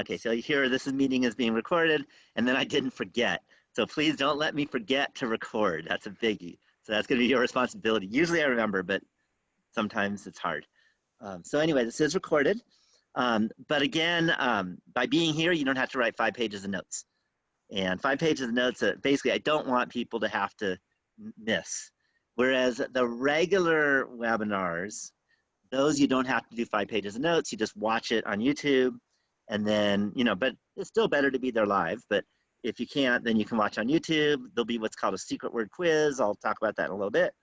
Okay, so here this meeting is being recorded, and then I didn't forget. So please don't let me forget to record. That's a biggie. So that's going to be your responsibility. Usually I remember, but sometimes it's hard. So anyway, this is recorded. But again, by being here, you don't have to write 5 pages of notes. And 5 pages of notes, basically, I don't want people to have to miss. Whereas the regular webinars, those you don't have to do 5 pages of notes. You just watch it on YouTube. And then, but it's still better to be there live. But if you can't, then you can watch on YouTube. There'll be what's called a secret word quiz. I'll talk about that in a little bit.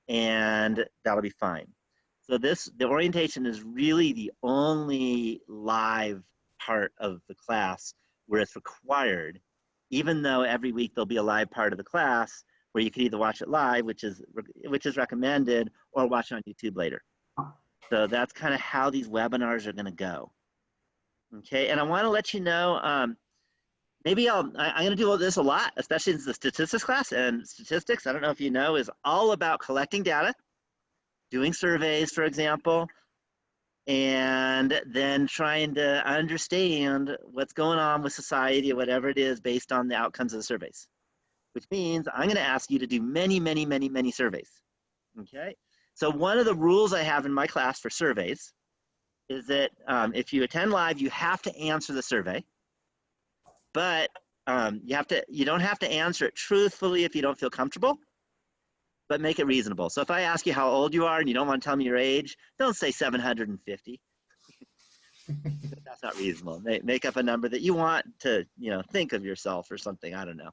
And that'll be fine. So the orientation is really the only live part of the class where it's required, even though every week there'll be a live part of the class where you can either watch it live, which is recommended, or watch it on YouTube later. So that's kind of how these webinars are going to go. Okay, and I want to let you know, maybe I'm going to do this a lot, especially in the statistics class. And statistics, I don't know if you know, is all about collecting data, doing surveys, for example, and then trying to understand what's going on with society or whatever it is based on the outcomes of the surveys, which means I'm going to ask you to do many, many, many, many surveys. Okay, so one of the rules I have in my class for surveys is that if you attend live, you have to answer the survey, but you don't have to answer it truthfully if you don't feel comfortable, but make it reasonable. So if I ask you how old you are and you don't want to tell me your age, don't say 750. That's not reasonable. Make up a number that you want to, think of yourself or something. I don't know.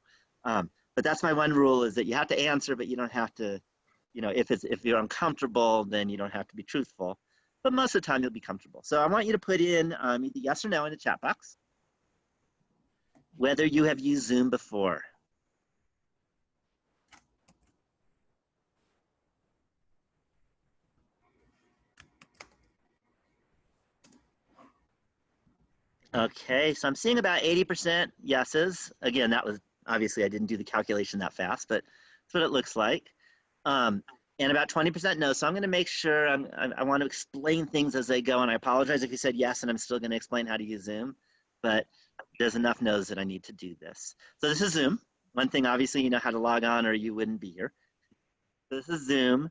But that's my one rule, is that you have to answer, but you don't have to, if you're uncomfortable, then you don't have to be truthful. But most of the time you'll be comfortable. So I want you to put in either yes or no in the chat box, whether you have used Zoom before. Okay, so I'm seeing about 80% yeses. Again, that was, obviously I didn't do the calculation that fast, but that's what it looks like. And about 20% no. So I'm going to make sure I want to explain things as they go. And I apologize if you said yes, and I'm still going to explain how to use Zoom. But there's enough no's that I need to do this. So this is Zoom. One thing, obviously, you know how to log on or you wouldn't be here. This is Zoom.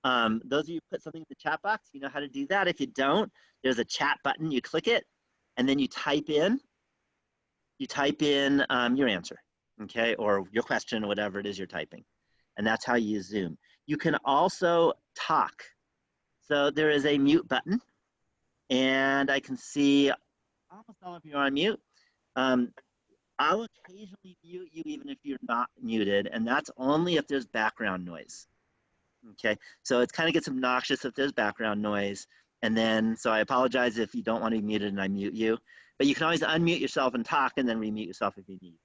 Those of you who put something in the chat box, you know how to do that. If you don't, there's a chat button. You click it, and then you type in your answer, okay, or your question, or whatever it is you're typing. And that's how you use Zoom. You can also talk. So there is a mute button, and I can see almost all of you are on mute. I'll occasionally mute you even if you're not muted, and that's only if there's background noise. Okay, so it kind of gets obnoxious if there's background noise, and then, so I apologize if you don't want to be muted and I mute you, but you can always unmute yourself and talk and then remute yourself if you need.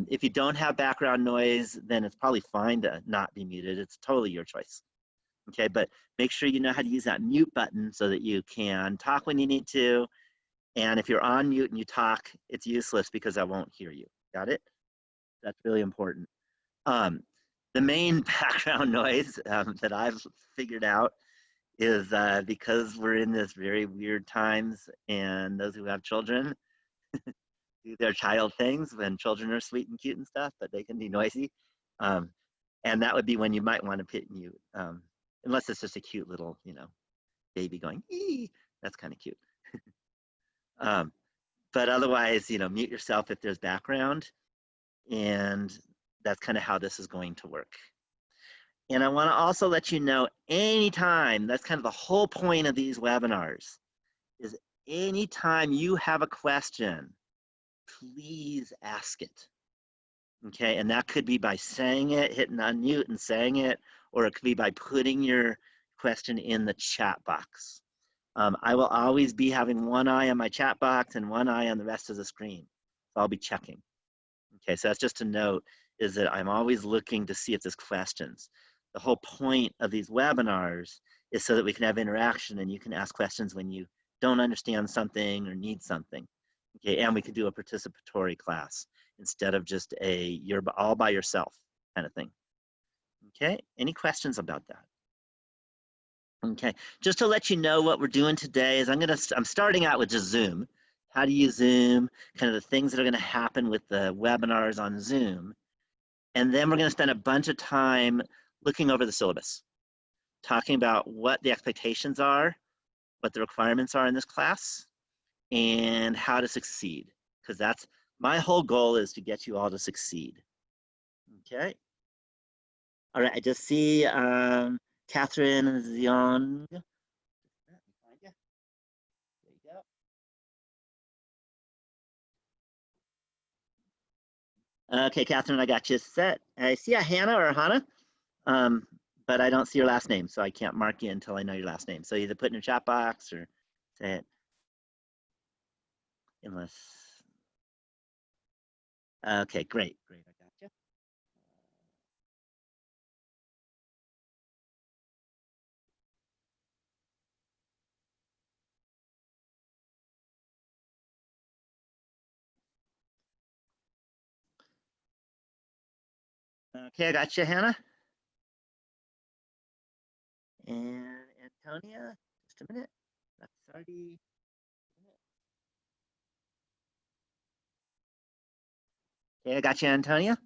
If you don't have background noise, then it's probably fine to not be muted. It's totally your choice. Okay, but make sure you know how to use that mute button so that you can talk when you need to. And if you're on mute and you talk, it's useless because I won't hear you. Got it? That's really important. The main background noise that I've figured out is because we're in this very weird times, and those who have children do their child things when children are sweet and cute and stuff, but they can be noisy. And that would be when you might want to put mute, unless it's just a cute little, baby going, ee. That's kind of cute. But otherwise, mute yourself if there's background, and that's kind of how this is going to work. And I want to also let you know, anytime, that's kind of the whole point of these webinars, is anytime you have a question, please ask it. Okay, and that could be by saying it, hitting unmute and saying it, or it could be by putting your question in the chat box. I will always be having one eye on my chat box and one eye on the rest of the screen. So I'll be checking. Okay, so that's just a note, is that I'm always looking to see if there's questions. The whole point of these webinars is so that we can have interaction and you can ask questions when you don't understand something or need something. Okay, and we can do a participatory class instead of just a you're all by yourself kind of thing. Okay, any questions about that? Okay, just to let you know what we're doing today is I'm starting out with just Zoom, how to use Zoom, kind of the things that are going to happen with the webinars on Zoom. And then we're going to spend a bunch of time looking over the syllabus, talking about what the expectations are, what the requirements are in this class, and how to succeed. Because that's my whole goal, is to get you all to succeed. Okay. All right, I just see Catherine Ziong. There you go. Okay, Catherine, I got you set. I see a Hannah or a Hannah, but I don't see your last name, so I can't mark you until I know your last name. So either put it in your chat box or say it. Unless, okay, great, great, I got you. Okay, I got you, Hannah. And Antonia, just a minute. That's already. Okay, I got you, Antonia.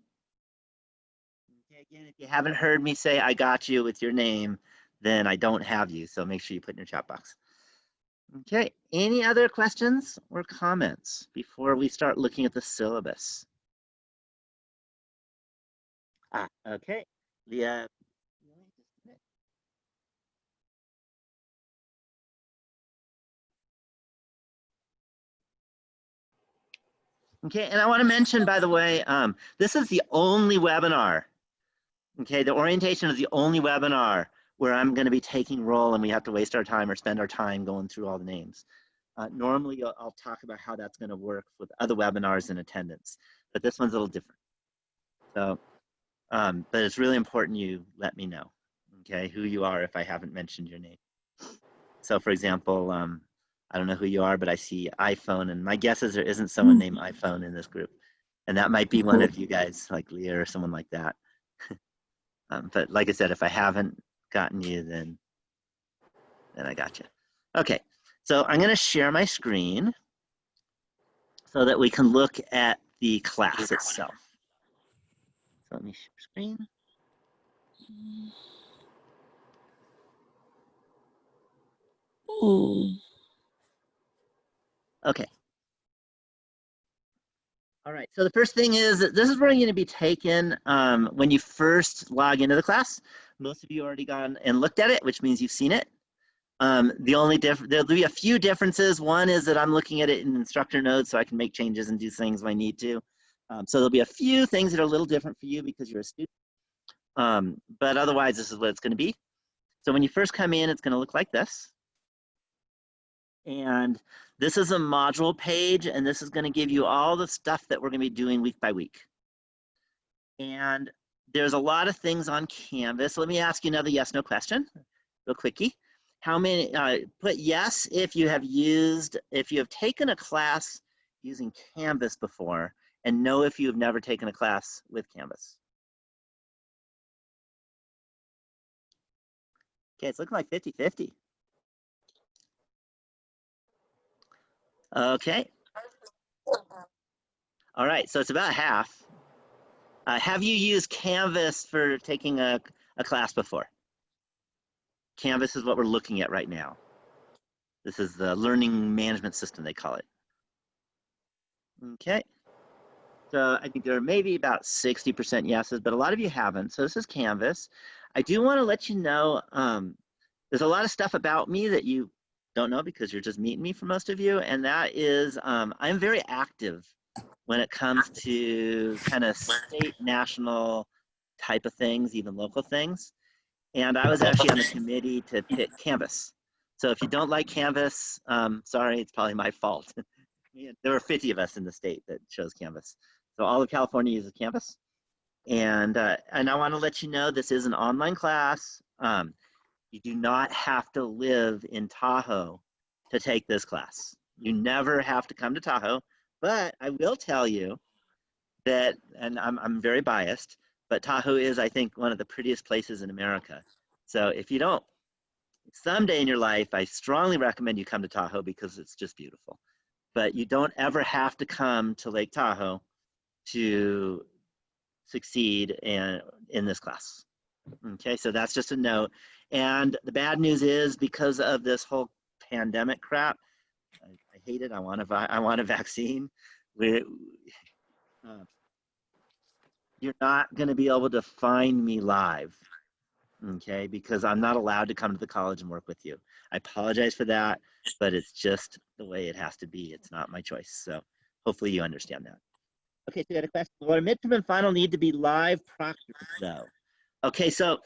Okay, again, if you haven't heard me say I got you with your name, then I don't have you. So make sure you put in your chat box. Okay, any other questions or comments before we start looking at the syllabus? Okay, Leah. Okay, and I want to mention, by the way, this is the only webinar. Okay, the orientation is the only webinar where I'm going to be taking role and we have to waste our time or spend our time going through all the names. Normally, I'll talk about how that's going to work with other webinars in attendance, but this one's a little different. So, but it's really important you let me know, okay, who you are if I haven't mentioned your name. So, for example, I don't know who you are, but I see iPhone, and my guess is there isn't someone named iPhone in this group, and that might be one of you guys, like Leah or someone like that. But like I said, if I haven't gotten you, then I got you. Okay, so I'm going to share my screen so that we can look at the class itself. So let me share screen. Okay. All right, so the first thing is that this is where you're going to be taken when you first log into the class. Most of you already gone and looked at it, which means you've seen it. There'll be a few differences. One is that I'm looking at it in instructor notes so I can make changes and do things when I need to. So there'll be a few things that are a little different for you because you're a student. But otherwise, this is what it's going to be. So when you first come in, it's going to look like this. And this is a module page, and this is going to give you all the stuff that we're going to be doing week by week. And there's a lot of things on Canvas. Let me ask you another yes/no question, real quickie. How many, put yes if you have taken a class using Canvas before, and no if you've never taken a class with Canvas. Okay, it's looking like 50-50. Okay. All right, so it's about half. Have you used Canvas for taking a class before? Canvas is what we're looking at right now. This is the learning management system, they call it. Okay. So I think there are maybe about 60% yeses, but a lot of you haven't. So this is Canvas. I do want to let you know there's a lot of stuff about me that you don't know because you're just meeting me for most of you. And that is I'm very active when it comes to kind of state, national type of things, even local things. And I was actually on the committee to pick Canvas. So if you don't like Canvas, sorry, it's probably my fault. There were 50 of us in the state that chose Canvas. So all of California uses Canvas. And I want to let you know this is an online class. You do not have to live in Tahoe to take this class. You never have to come to Tahoe, but I will tell you that, and I'm very biased, but Tahoe is, I think, one of the prettiest places in America. So if you don't, someday in your life, I strongly recommend you come to Tahoe because it's just beautiful. but you don't ever have to come to Lake Tahoe to succeed in this class. Okay, so that's just a note. And the bad news is, because of this whole pandemic crap, I hate it. I want a vaccine. We're, you're not going to be able to find me live, okay, because I'm not allowed to come to the college and work with you. I apologize for that, but it's just the way it has to be. It's not my choice. So hopefully you understand that. Okay, so we got a question. Will our midterm and final need to be live proctored though? Okay, so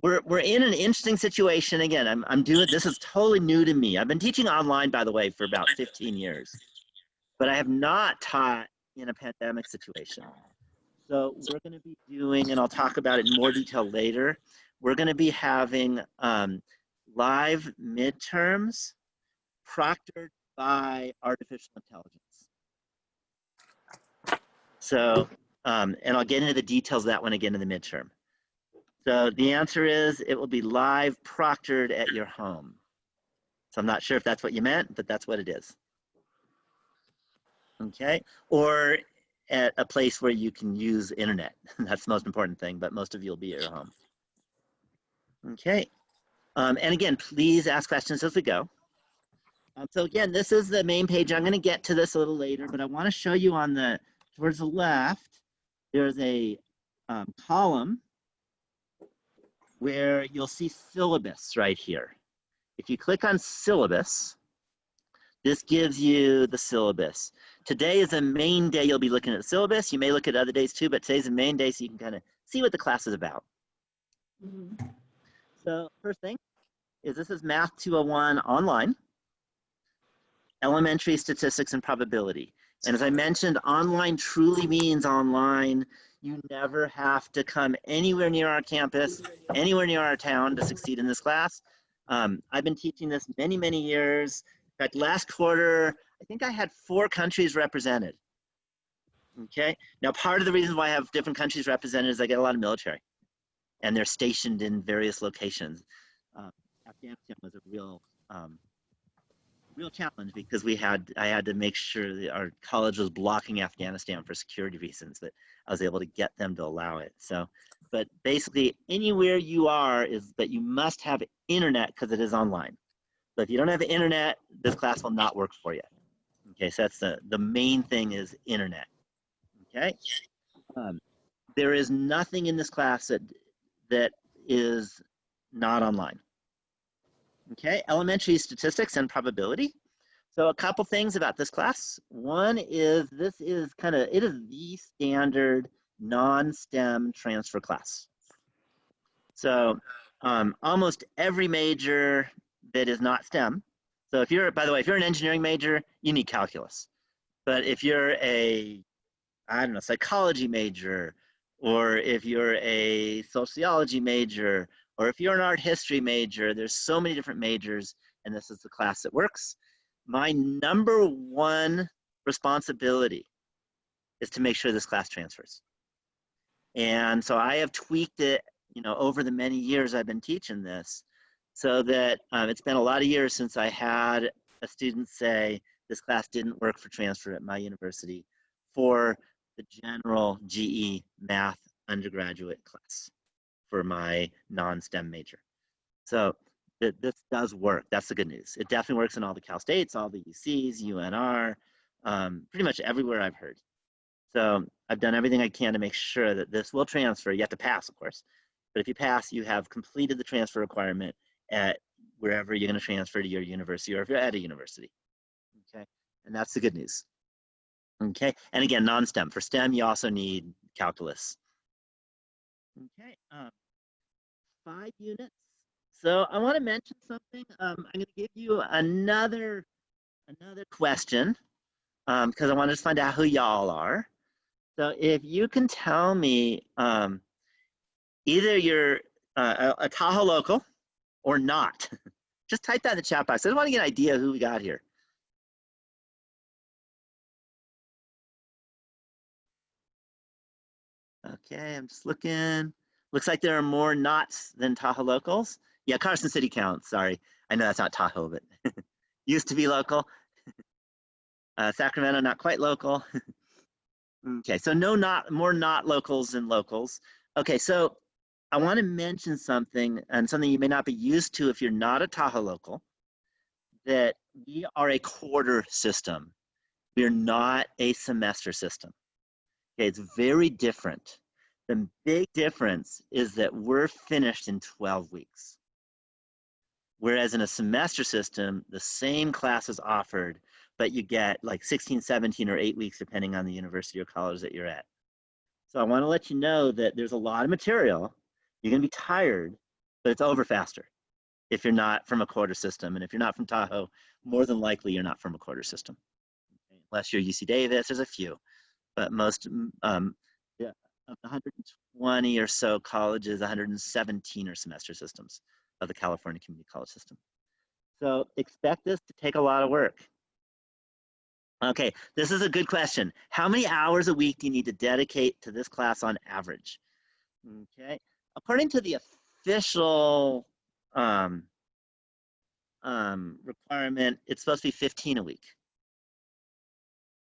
we're in an interesting situation. Again, I'm doing, this is totally new to me. I've been teaching online, by the way, for about 15 years, but I have not taught in a pandemic situation. So we're going to be doing, and I'll talk about it in more detail later, we're going to be having live midterms proctored by artificial intelligence. So, and I'll get into the details of that when I get into the midterm. So the answer is it will be live proctored at your home. So I'm not sure if that's what you meant, but that's what it is. Okay, or at a place where you can use internet. That's the most important thing, but most of you will be at your home. Okay, and again, please ask questions as we go. So again, this is the main page. I'm going to get to this a little later, but I want to show you on the, towards the left, there's a column where you'll see syllabus right here. If you click on syllabus, this gives you the syllabus. Today is a main day. You'll be looking at the syllabus. You may look at other days too, but today's a main day so you can kind of see what the class is about. So first thing is this is Math 201 online, elementary statistics and probability. And as I mentioned, online truly means online. You never have to come anywhere near our campus, anywhere near our town to succeed in this class. I've been teaching this many, many years. In fact, last quarter, I think I had 4 countries represented. Okay, now part of the reason why I have different countries represented is I get a lot of military, and they're stationed in various locations. Afghanistan was a real challenge because I had to make sure that our college was blocking Afghanistan for security reasons, that I was able to get them to allow it. So, but basically anywhere you are is that you must have internet because it is online. So if you don't have internet, this class will not work for you. Okay, so that's the main thing is internet. Okay, there is nothing in this class that is not online. Okay, elementary statistics and probability. So a couple things about this class. One is this is it is the standard non-STEM transfer class. So almost every major that is not STEM. So if you're, by the way, if you're an engineering major, you need calculus. But if you're a, I don't know, psychology major, or if you're a sociology major, or if you're an art history major, there's so many different majors, and this is the class that works. My number one responsibility is to make sure this class transfers. And so I have tweaked it, over the many years I've been teaching this, so that it's been a lot of years since I had a student say this class didn't work for transfer at my university for the general GE math undergraduate class for my non-STEM major. So this does work. That's the good news. It definitely works in all the Cal States, all the UCs, UNR, pretty much everywhere I've heard. So I've done everything I can to make sure that this will transfer. You have to pass, of course. But if you pass, you have completed the transfer requirement at wherever you're going to transfer to your university, or if you're at a university. Okay, and that's the good news. Okay, and again, non-STEM. For STEM, you also need calculus. Okay, 5 units. So I want to mention something. I'm going to give you another question because I want to just find out who y'all are. So if you can tell me either you're a Tahoe local or not, just type that in the chat box. I just want to get an idea of who we got here. Okay, I'm just looking. Looks like there are more knots than Tahoe locals. Yeah, Carson City counts. Sorry, I know that's not Tahoe, but used to be local. Sacramento, not quite local. Okay, so no, not more not locals than locals. Okay, so I want to mention something, and something you may not be used to if you're not a Tahoe local, that we are a quarter system. We're not a semester system. Okay, it's very different. The big difference is that we're finished in 12 weeks. Whereas in a semester system, the same class is offered, but you get like 16, 17, or 8 weeks, depending on the university or college that you're at. So I want to let you know that there's a lot of material. You're going to be tired, but it's over faster if you're not from a quarter system. And if you're not from Tahoe, more than likely you're not from a quarter system. Unless you're UC Davis, there's a few, but most, yeah, of the 120 or so colleges, 117 are semester systems of the California Community College system. So expect this to take a lot of work. Okay, this is a good question. How many hours a week do you need to dedicate to this class on average? Okay, according to the official requirement, it's supposed to be 15 a week.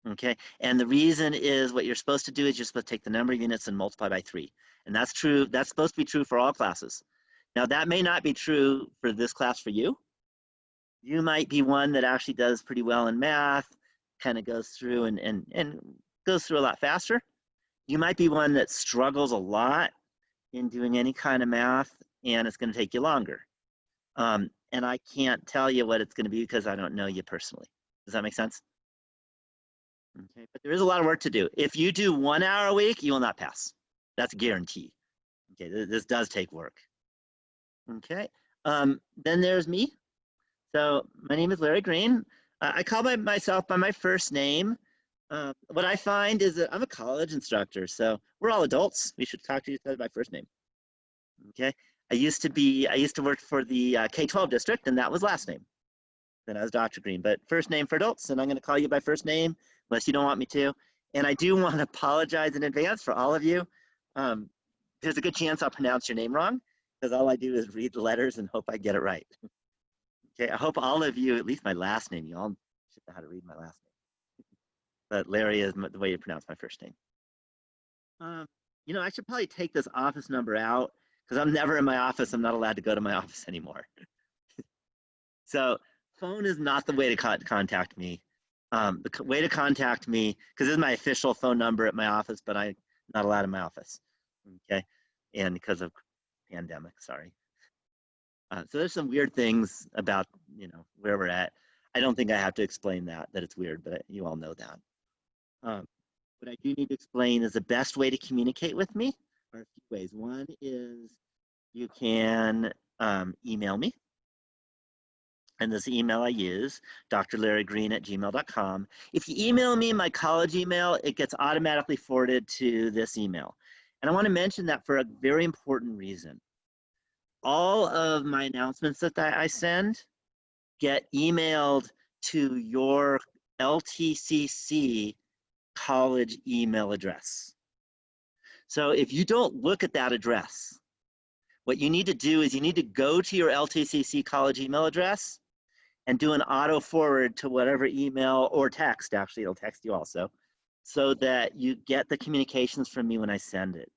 Okay, and the reason is what you're supposed to do is you're supposed to take the number of units and multiply by 3. And that's true, that's supposed to be true for all classes. Now that may not be true for this class for you. You might be one that actually does pretty well in math, kind of goes through and goes through a lot faster. You might be one that struggles a lot in doing any kind of math, and it's going to take you longer. And I can't tell you what it's going to be because I don't know you personally. Does that make sense? Okay, but there is a lot of work to do. If you do 1 hour a week, you will not pass. That's a guarantee. Okay, this does take work. Okay, then there's me. So my name is Larry Green. I call myself by my first name. What I find is that I'm a college instructor, so we're all adults. We should talk to each other by first name. Okay, I used to work for the K-12 district, and that was last name. Then I was Dr. Green, but first name for adults, and I'm going to call you by first name unless you don't want me to. And I do want to apologize in advance for all of you. There's a good chance I'll pronounce your name wrong because all I do is read the letters and hope I get it right. Okay, I hope all of you, at least my last name, you all should know how to read my last name. But Larry is the way you pronounce my first name. You know, I should probably take this office number out because I'm never in my office. I'm not allowed to go to my office anymore. So phone is not the way to contact me. The way to contact me, because this is my official phone number at my office, but I'm not allowed in my office. Okay, and because of pandemic, sorry. So there's some weird things about, you know, where we're at. I don't think I have to explain that it's weird, but you all know that. What I do need to explain is the best way to communicate with me are a few ways. One is you can email me. And this email I use, drlarrygreen@gmail.com. If you email me my college email, it gets automatically forwarded to this email. And I want to mention that for a very important reason. All of my announcements that I send get emailed to your LTCC college email address. So if you don't look at that address, what you need to do is you need to go to your LTCC college email address and do an auto forward to whatever email or text, actually it'll text you also, so that you get the communications from me when I send it.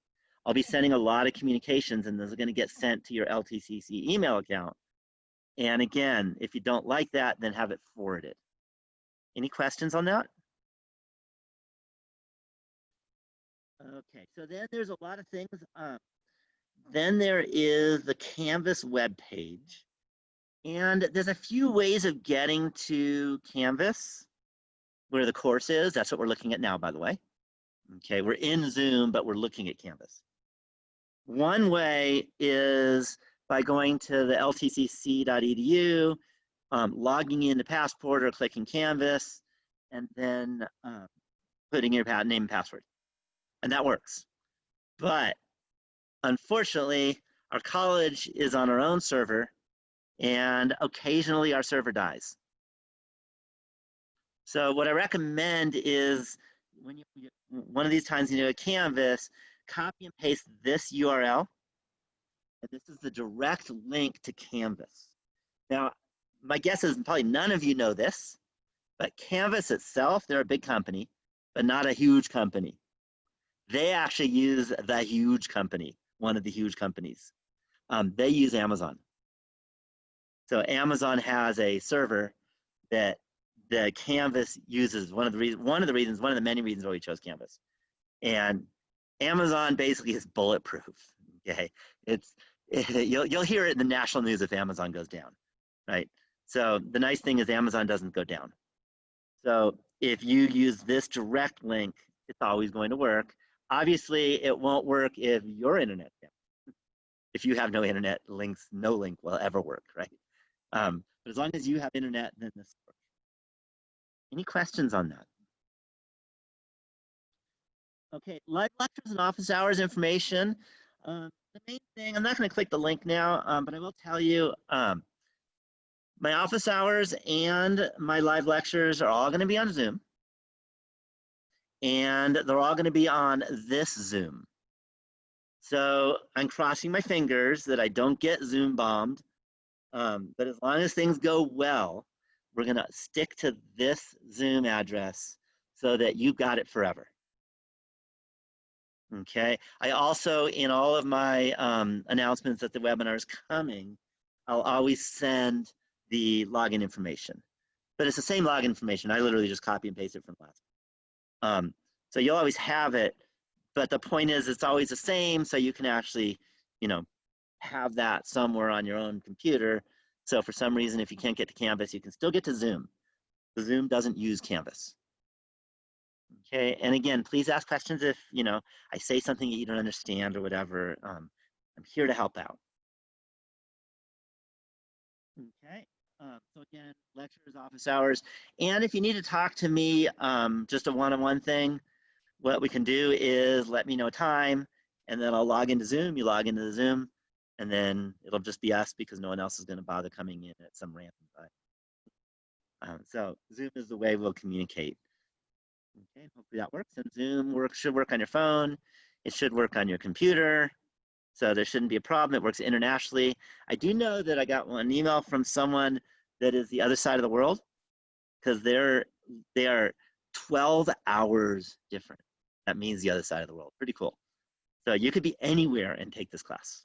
I'll be sending a lot of communications and those are going to get sent to your LTCC email account. And again, if you don't like that, then have it forwarded. Any questions on that? Okay, so then there's a lot of things. Then there is the Canvas web page. And there's a few ways of getting to Canvas, where the course is. That's what we're looking at now, by the way. Okay, we're in Zoom, but we're looking at Canvas. One way is by going to the ltcc.edu, logging into Passport or clicking Canvas, and then putting your name and password. And that works. But unfortunately, our college is on our own server, and occasionally our server dies. So what I recommend is when one of these times you do a Canvas, copy and paste this URL, and this is the direct link to Canvas. Now, my guess is probably none of you know this, But Canvas itself, they're a big company, but not a huge company. They actually use the huge company, one of the huge companies. They use Amazon. So Amazon has a server that the Canvas uses. One of the many reasons why we chose Canvas. And Amazon basically is bulletproof. Okay, you'll hear it in the national news if Amazon goes down, right? So the nice thing is Amazon doesn't go down. So if you use this direct link, it's always going to work. Obviously, it won't work if your internet's down. If you have no internet, no link will ever work, right? But as long as you have internet, then this works. Any questions on that? Okay, live lectures and office hours information. The main thing, I'm not going to click the link now, but I will tell you my office hours and my live lectures are all going to be on Zoom. And they're all going to be on this Zoom. So I'm crossing my fingers that I don't get Zoom bombed. But as long as things go well, we're going to stick to this Zoom address so that you've got it forever. Okay. I also, in all of my announcements that the webinar is coming, I'll always send the login information. But it's the same login information. I literally just copy and paste it from last. So you'll always have it. But the point is, it's always the same, so you can actually, have that somewhere on your own computer. So for some reason, if you can't get to Canvas, you can still get to Zoom. The Zoom doesn't use Canvas. Okay, and again, please ask questions if, I say something that you don't understand or whatever. I'm here to help out. Okay, so again, lectures, office hours. And if you need to talk to me, just a one-on-one thing, what we can do is let me know time, and then I'll log into Zoom. You log into the Zoom, and then it'll just be us because no one else is going to bother coming in at some random time. So Zoom is the way we'll communicate. Okay, hopefully that works. And Zoom should work on your phone. It should work on your computer. So there shouldn't be a problem. It works internationally. I do know that I got an email from someone that is the other side of the world because they are 12 hours different. That means the other side of the world. Pretty cool. So you could be anywhere and take this class.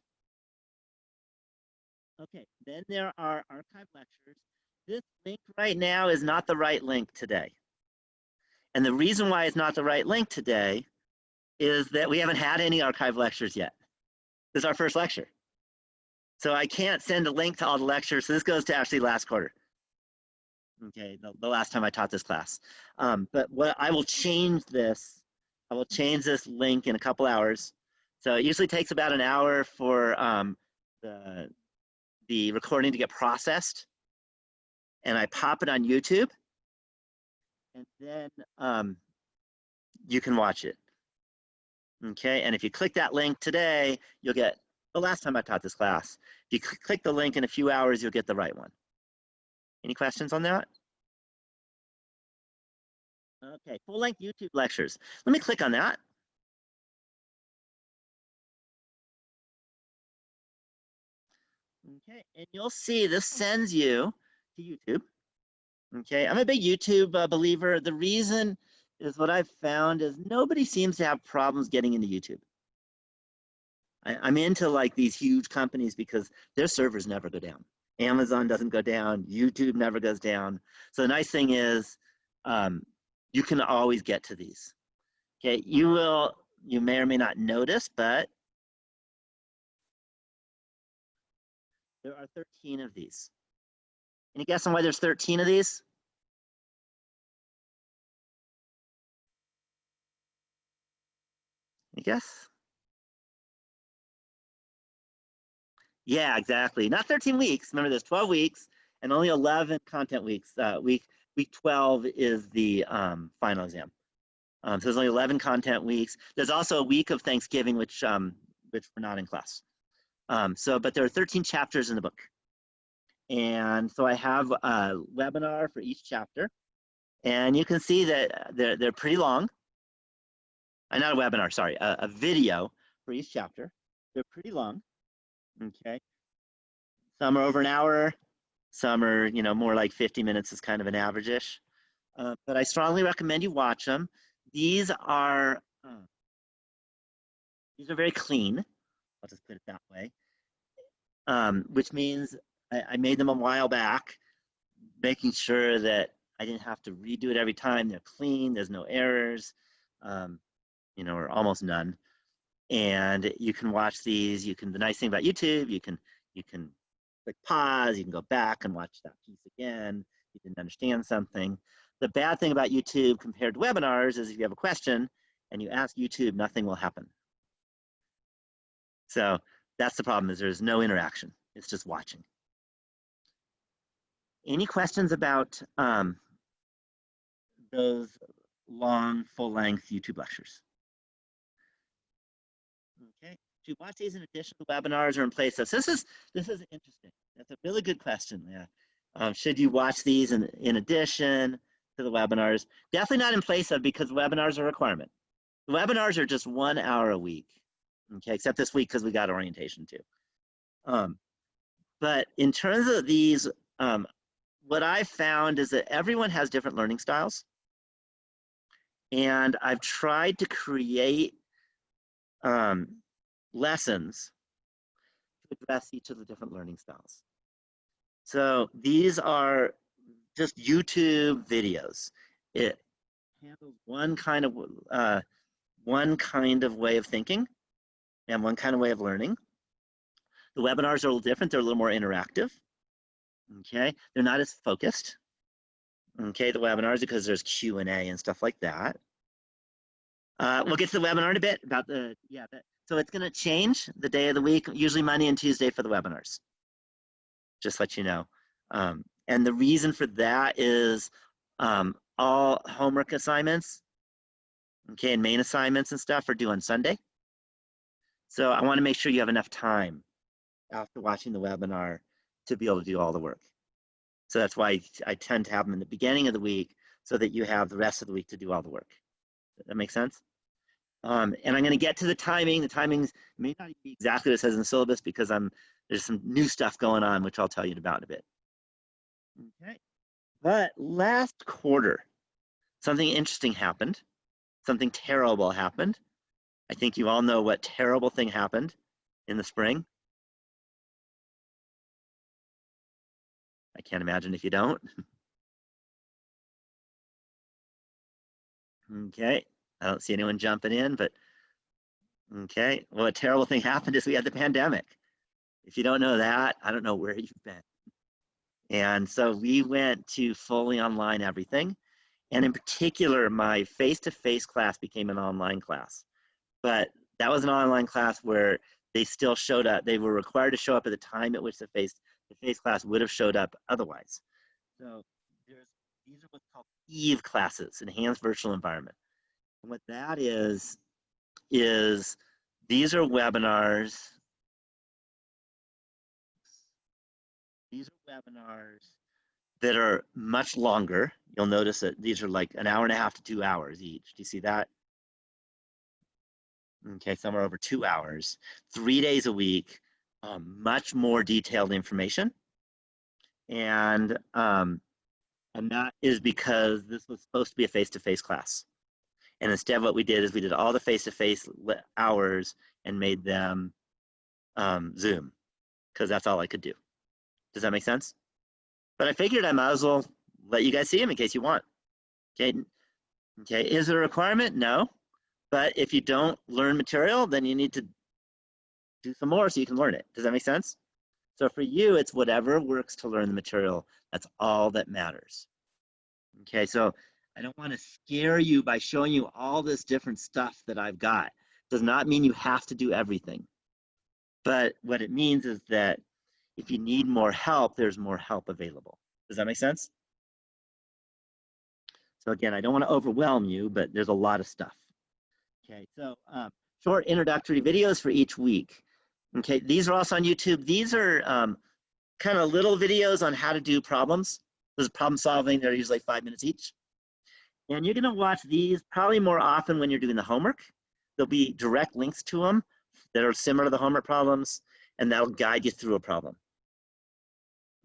Okay, then there are archive lectures. This link right now is not the right link today. And the reason why it's not the right link today is that we haven't had any archive lectures yet. This is our first lecture. So I can't send a link to all the lectures. So this goes to actually last quarter. Okay, the last time I taught this class. But what I will change this. I will change this link in a couple hours. So it usually takes about an hour for the recording to get processed. And I pop it on YouTube. And then you can watch it. Okay, and if you click that link today, you'll get the last time I taught this class. If you click the link in a few hours, you'll get the right one. Any questions on that? Okay, full-length YouTube lectures. Let me click on that. Okay, and you'll see this sends you to YouTube. Okay, I'm a big YouTube believer. The reason is what I've found is nobody seems to have problems getting into YouTube. I'm into like these huge companies because their servers never go down. Amazon doesn't go down. YouTube never goes down. So the nice thing is you can always get to these. Okay, you may or may not notice, but there are 13 of these. Any guess on why there's 13 of these? Any guess? Yeah, exactly. Not 13 weeks. Remember, there's 12 weeks and only 11 content weeks. Week 12 is the final exam. So there's only 11 content weeks. There's also a week of Thanksgiving, which we're not in class. But there are 13 chapters in the book. And so I have a webinar for each chapter. And you can see that they're pretty long. Not a webinar, sorry, a video for each chapter. They're pretty long. Okay. Some are over an hour. Some are, more like 50 minutes is kind of an average-ish. But I strongly recommend you watch them. These are very clean. I'll just put it that way, which means I made them a while back, making sure that I didn't have to redo it every time. They're clean. There's no errors, or almost none. And you can watch these. The nice thing about YouTube, you can click pause. You can go back and watch that piece again. You didn't understand something. The bad thing about YouTube compared to webinars is if you have a question and you ask YouTube, nothing will happen. So that's the problem, is there's no interaction. It's just watching. Any questions about those long, full-length YouTube lectures? Okay. To watch these in addition to webinars or in place of, this is interesting. That's a really good question. Yeah. Should you watch these in addition to the webinars? Definitely not in place of, because webinars are a requirement. The webinars are just 1 hour a week. Okay, except this week because we got orientation too. But in terms of these, what I found is that everyone has different learning styles. And I've tried to create lessons to address each of the different learning styles. So these are just YouTube videos. It handles one kind of way of thinking and one kind of way of learning. The webinars are a little different. They're a little more interactive. Okay, they're not as focused. Okay, the webinars, because there's Q&A and stuff like that. We'll get to the webinar in a bit about so it's going to change the day of the week, usually Monday and Tuesday for the webinars. Just let you know. And the reason for that is all homework assignments, okay, and main assignments and stuff are due on Sunday. So I want to make sure you have enough time after watching the webinar to be able to do all the work. So that's why I tend to have them in the beginning of the week so that you have the rest of the week to do all the work. Does that make sense? And I'm going to get to the timing. The timings may not be exactly what it says in the syllabus because there's some new stuff going on, which I'll tell you about in a bit. Okay. But last quarter, something interesting happened. Something terrible happened. I think you all know what terrible thing happened in the spring. I can't imagine if you don't. Okay. I don't see anyone jumping in, but okay. Well, a terrible thing happened is we had the pandemic. If you don't know that, I don't know where you've been. And so we went to fully online everything. And in particular, my face-to-face class became an online class. But that was an online class where they still showed up. They were required to show up at the time at which the face-to-face class would have showed up otherwise. So these are what's called EVE classes, Enhanced Virtual Environment. And what that is these are webinars. These are webinars that are much longer. You'll notice that these are like 1.5 hours to 2 hours each. Do you see that? Okay, some are over 2 hours, 3 days a week, much more detailed information. And that is because this was supposed to be a face-to-face class. And instead what we did is we did all the face-to-face hours and made them Zoom, because that's all I could do. Does that make sense? But I figured I might as well let you guys see them in case you want. Okay. Okay. Is it a requirement? No. But if you don't learn material, then you need to do some more so you can learn it. Does that make sense? So for you, it's whatever works to learn the material. That's all that matters. Okay. So I don't want to scare you by showing you all this different stuff that I've got. Does not mean you have to do everything. But what it means is that if you need more help, there's more help available. Does that make sense? So again, I don't want to overwhelm you, but there's a lot of stuff. Okay, so short introductory videos for each week. Okay, these are also on YouTube. These are kind of little videos on how to do problems. There's problem solving. They're usually 5 minutes each. And you're going to watch these probably more often when you're doing the homework. There'll be direct links to them that are similar to the homework problems, and that'll guide you through a problem.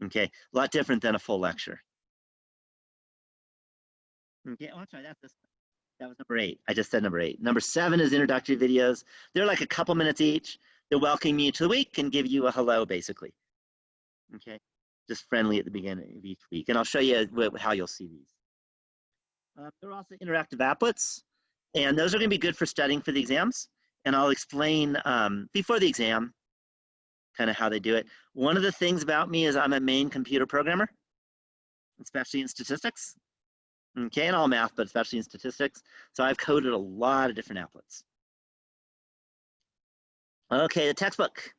Okay, a lot different than a full lecture. Okay, oh, sorry, that's this. That was number 8. I just said number 8. Number 7 is introductory videos. They're like a couple minutes each. They're welcoming you to the week and give you a hello, basically. Okay, just friendly at the beginning of each week. And I'll show you how you'll see these. There are also interactive applets, and those are going to be good for studying for the exams. And I'll explain before the exam kind of how they do it. One of the things about me is I'm a main computer programmer, especially in statistics. Okay, and all math, but especially in statistics. So I've coded a lot of different applets. Okay, the textbook.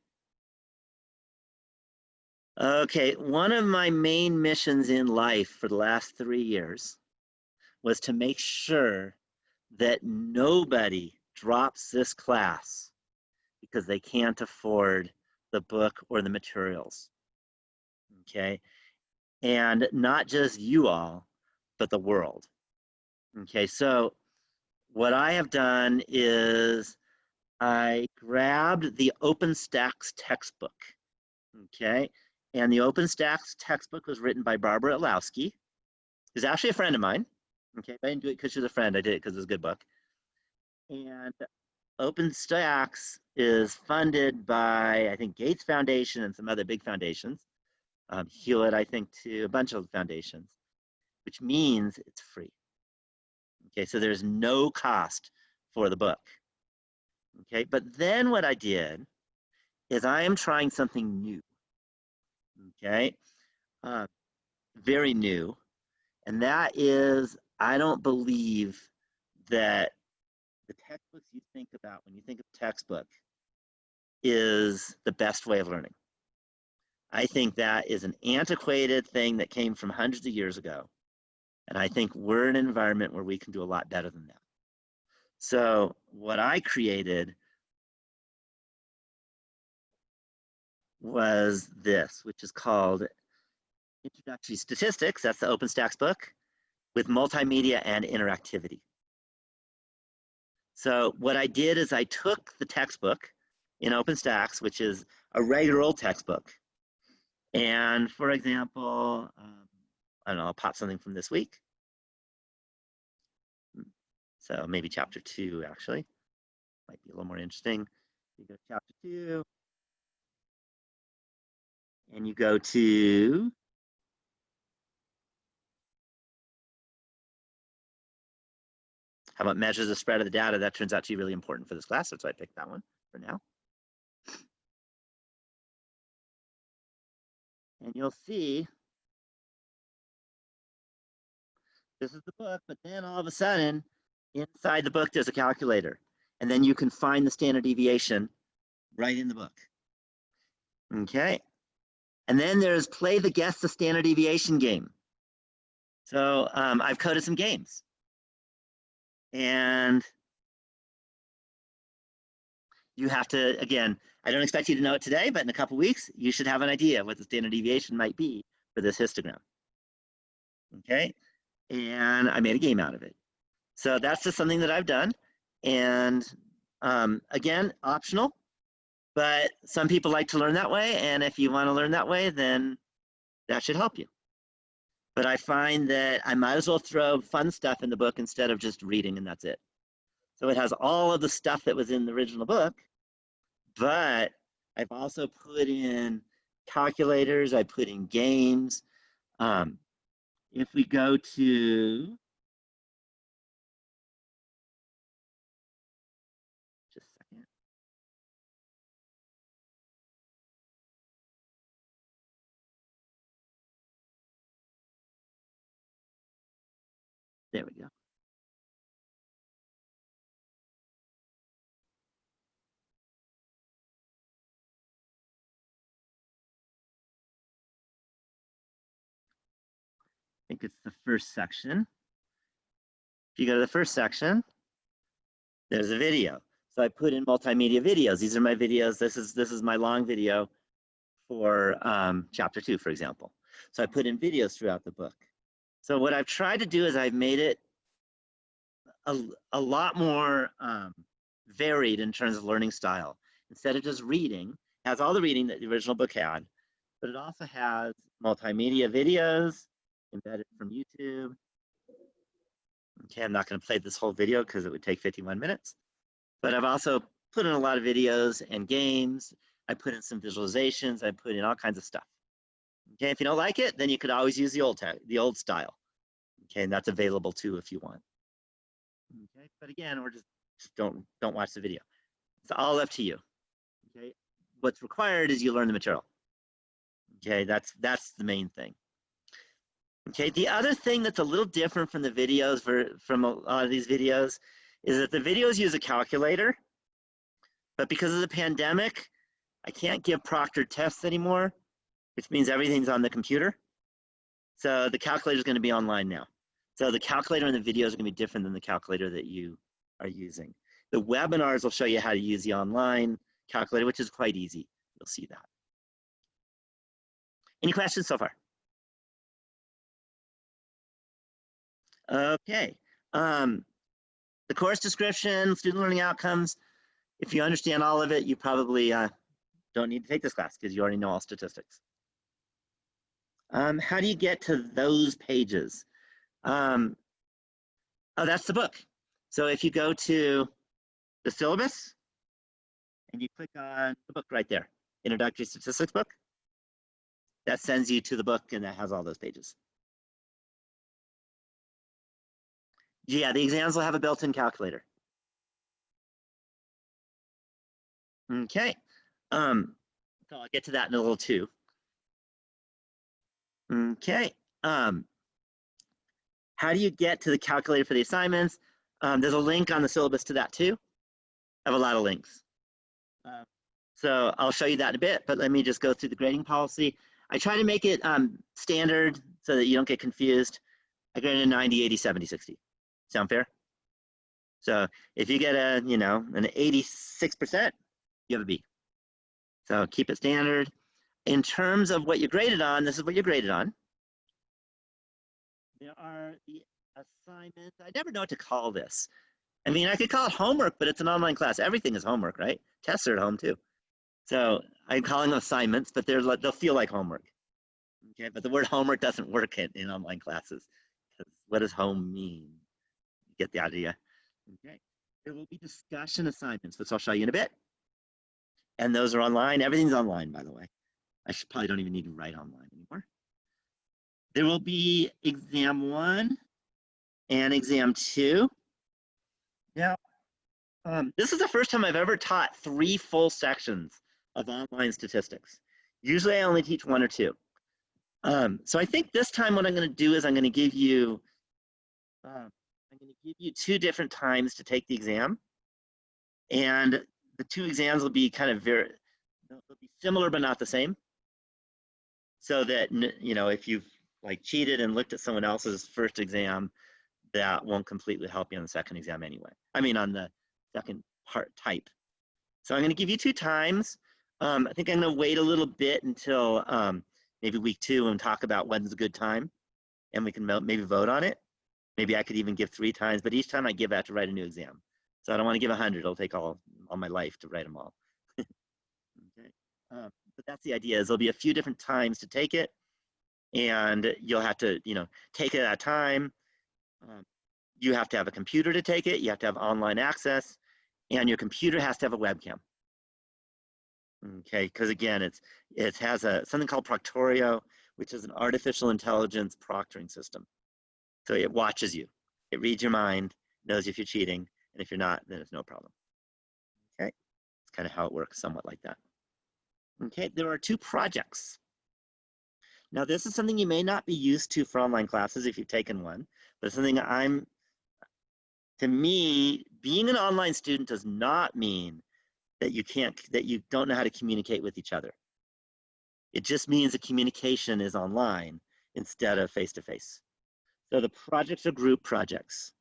Okay, one of my main missions in life for the last 3 years was to make sure that nobody drops this class because they can't afford the book or the materials. Okay, and not just you all, but the world. Okay, so what I have done is I grabbed the OpenStax textbook. Okay, and the OpenStax textbook was written by Barbara Ilowski, who's actually a friend of mine. Okay, I didn't do it because she was a friend. I did it because it was a good book. And OpenStax is funded by, I think, Gates Foundation and some other big foundations. Hewlett, I think, too, a bunch of foundations, which means it's free. Okay, so there's no cost for the book. Okay, but then what I did is I am trying something new. Okay, very new. And that is, I don't believe that the textbooks you think about when you think of textbook is the best way of learning. I think that is an antiquated thing that came from hundreds of years ago. And I think we're in an environment where we can do a lot better than that. So what I created was this, which is called Introductory Statistics. That's the OpenStax book with multimedia and interactivity. So what I did is I took the textbook in OpenStax, which is a regular old textbook. And for example, I don't know, I'll pop something from this week. So maybe chapter 2, actually. Might be a little more interesting. You go to chapter 2, and you go to how about measures the spread of the data? That turns out to be really important for this class, so I picked that one for now. And you'll see this is the book, but then all of a sudden, inside the book, there's a calculator. And then you can find the standard deviation right in the book. Okay. And then there's play the guess the standard deviation game. So I've coded some games. And you have to, again, I don't expect you to know it today, but in a couple weeks, you should have an idea what the standard deviation might be for this histogram. Okay. And I made a game out of it. So that's just something that I've done. And again, optional, but some people like to learn that way. And if you want to learn that way, then that should help you. But I find that I might as well throw fun stuff in the book instead of just reading and that's it. So it has all of the stuff that was in the original book, but I've also put in calculators, I put in games. If we go to, just a second. There we go. I think it's the first section. If you go to the first section, there's a video. So I put in multimedia videos. These are my videos. This is my long video for chapter 2, for example. So I put in videos throughout the book. So what I've tried to do is I've made it a lot more varied in terms of learning style. Instead of just reading, it has all the reading that the original book had, but it also has multimedia videos embedded from YouTube. Okay, I'm not going to play this whole video because it would take 51 minutes, but I've also put in a lot of videos and games. I put in some visualizations. I put in all kinds of stuff. Okay, if you don't like it, then you could always use the old style. Okay, and that's available too if you want. Okay, but again, or just don't watch the video. It's all up to you. Okay, what's required is you learn the material. Okay, that's the main thing. Okay, the other thing that's a little different from the videos from a lot of these videos is that the videos use a calculator, but because of the pandemic, I can't give proctored tests anymore, which means everything's on the computer. So the calculator is going to be online now. So the calculator and the videos are going to be different than the calculator that you are using. The webinars will show you how to use the online calculator, which is quite easy. You'll see that. Any questions so far? Okay. The course description, student learning outcomes. If you understand all of it, you probably don't need to take this class because you already know all statistics. How do you get to those pages? Oh, that's the book. So if you go to the syllabus and you click on the book right there, Introductory Statistics book, that sends you to the book and that has all those pages. Yeah, the exams will have a built-in calculator. Okay. So I'll get to that in a little too. Okay. How do you get to the calculator for the assignments? There's a link on the syllabus to that too. I have a lot of links. So I'll show you that in a bit, but let me just go through the grading policy. I try to make it standard so that you don't get confused. I grade a 90, 80, 70, 60. Sound fair? So if you get an 86%, you have a B. So keep it standard. In terms of what you graded on, this is what you graded on. There are the assignments. I never know what to call this. I mean, I could call it homework, but it's an online class. Everything is homework, right? Tests are at home too. So I'm calling them assignments, but they'll feel like homework. Okay, but the word homework doesn't work in online classes. What does home mean? You get the idea. Okay. There will be discussion assignments, which I'll show you in a bit. And those are online. Everything's online, by the way. I probably don't even need to write online anymore. There will be exam 1 and exam 2. Now, this is the first time I've ever taught 3 full sections of online statistics. Usually I only teach 1 or 2. So I think this time what I'm going to do is I'm going to give you 2 different times to take the exam. And the 2 exams will be kind of they'll be similar but not the same. So that, if you've like cheated and looked at someone else's first exam, that won't completely help you on the second exam anyway. I mean, on the second part type. So I'm going to give you 2 times. I think I'm going to wait a little bit until maybe week 2 and talk about when's a good time, and we can maybe vote on it. Maybe I could even give 3 times, but each time I give, I have to write a new exam. So I don't want to give 100. It'll take all my life to write them all. Okay. But that's the idea, is there'll be a few different times to take it, and you'll have to, take it at a time. You have to have a computer to take it. You have to have online access, and your computer has to have a webcam. Okay, because again, it has something called Proctorio, which is an artificial intelligence proctoring system. So it watches you. It reads your mind, knows if you're cheating, and if you're not, then it's no problem. Okay, it's kind of how it works, somewhat like that. Okay, there are 2 projects. Now, this is something you may not be used to for online classes if you've taken one, but it's something to me, being an online student does not mean that you don't know how to communicate with each other. It just means the communication is online instead of face-to-face. So the projects are group projects,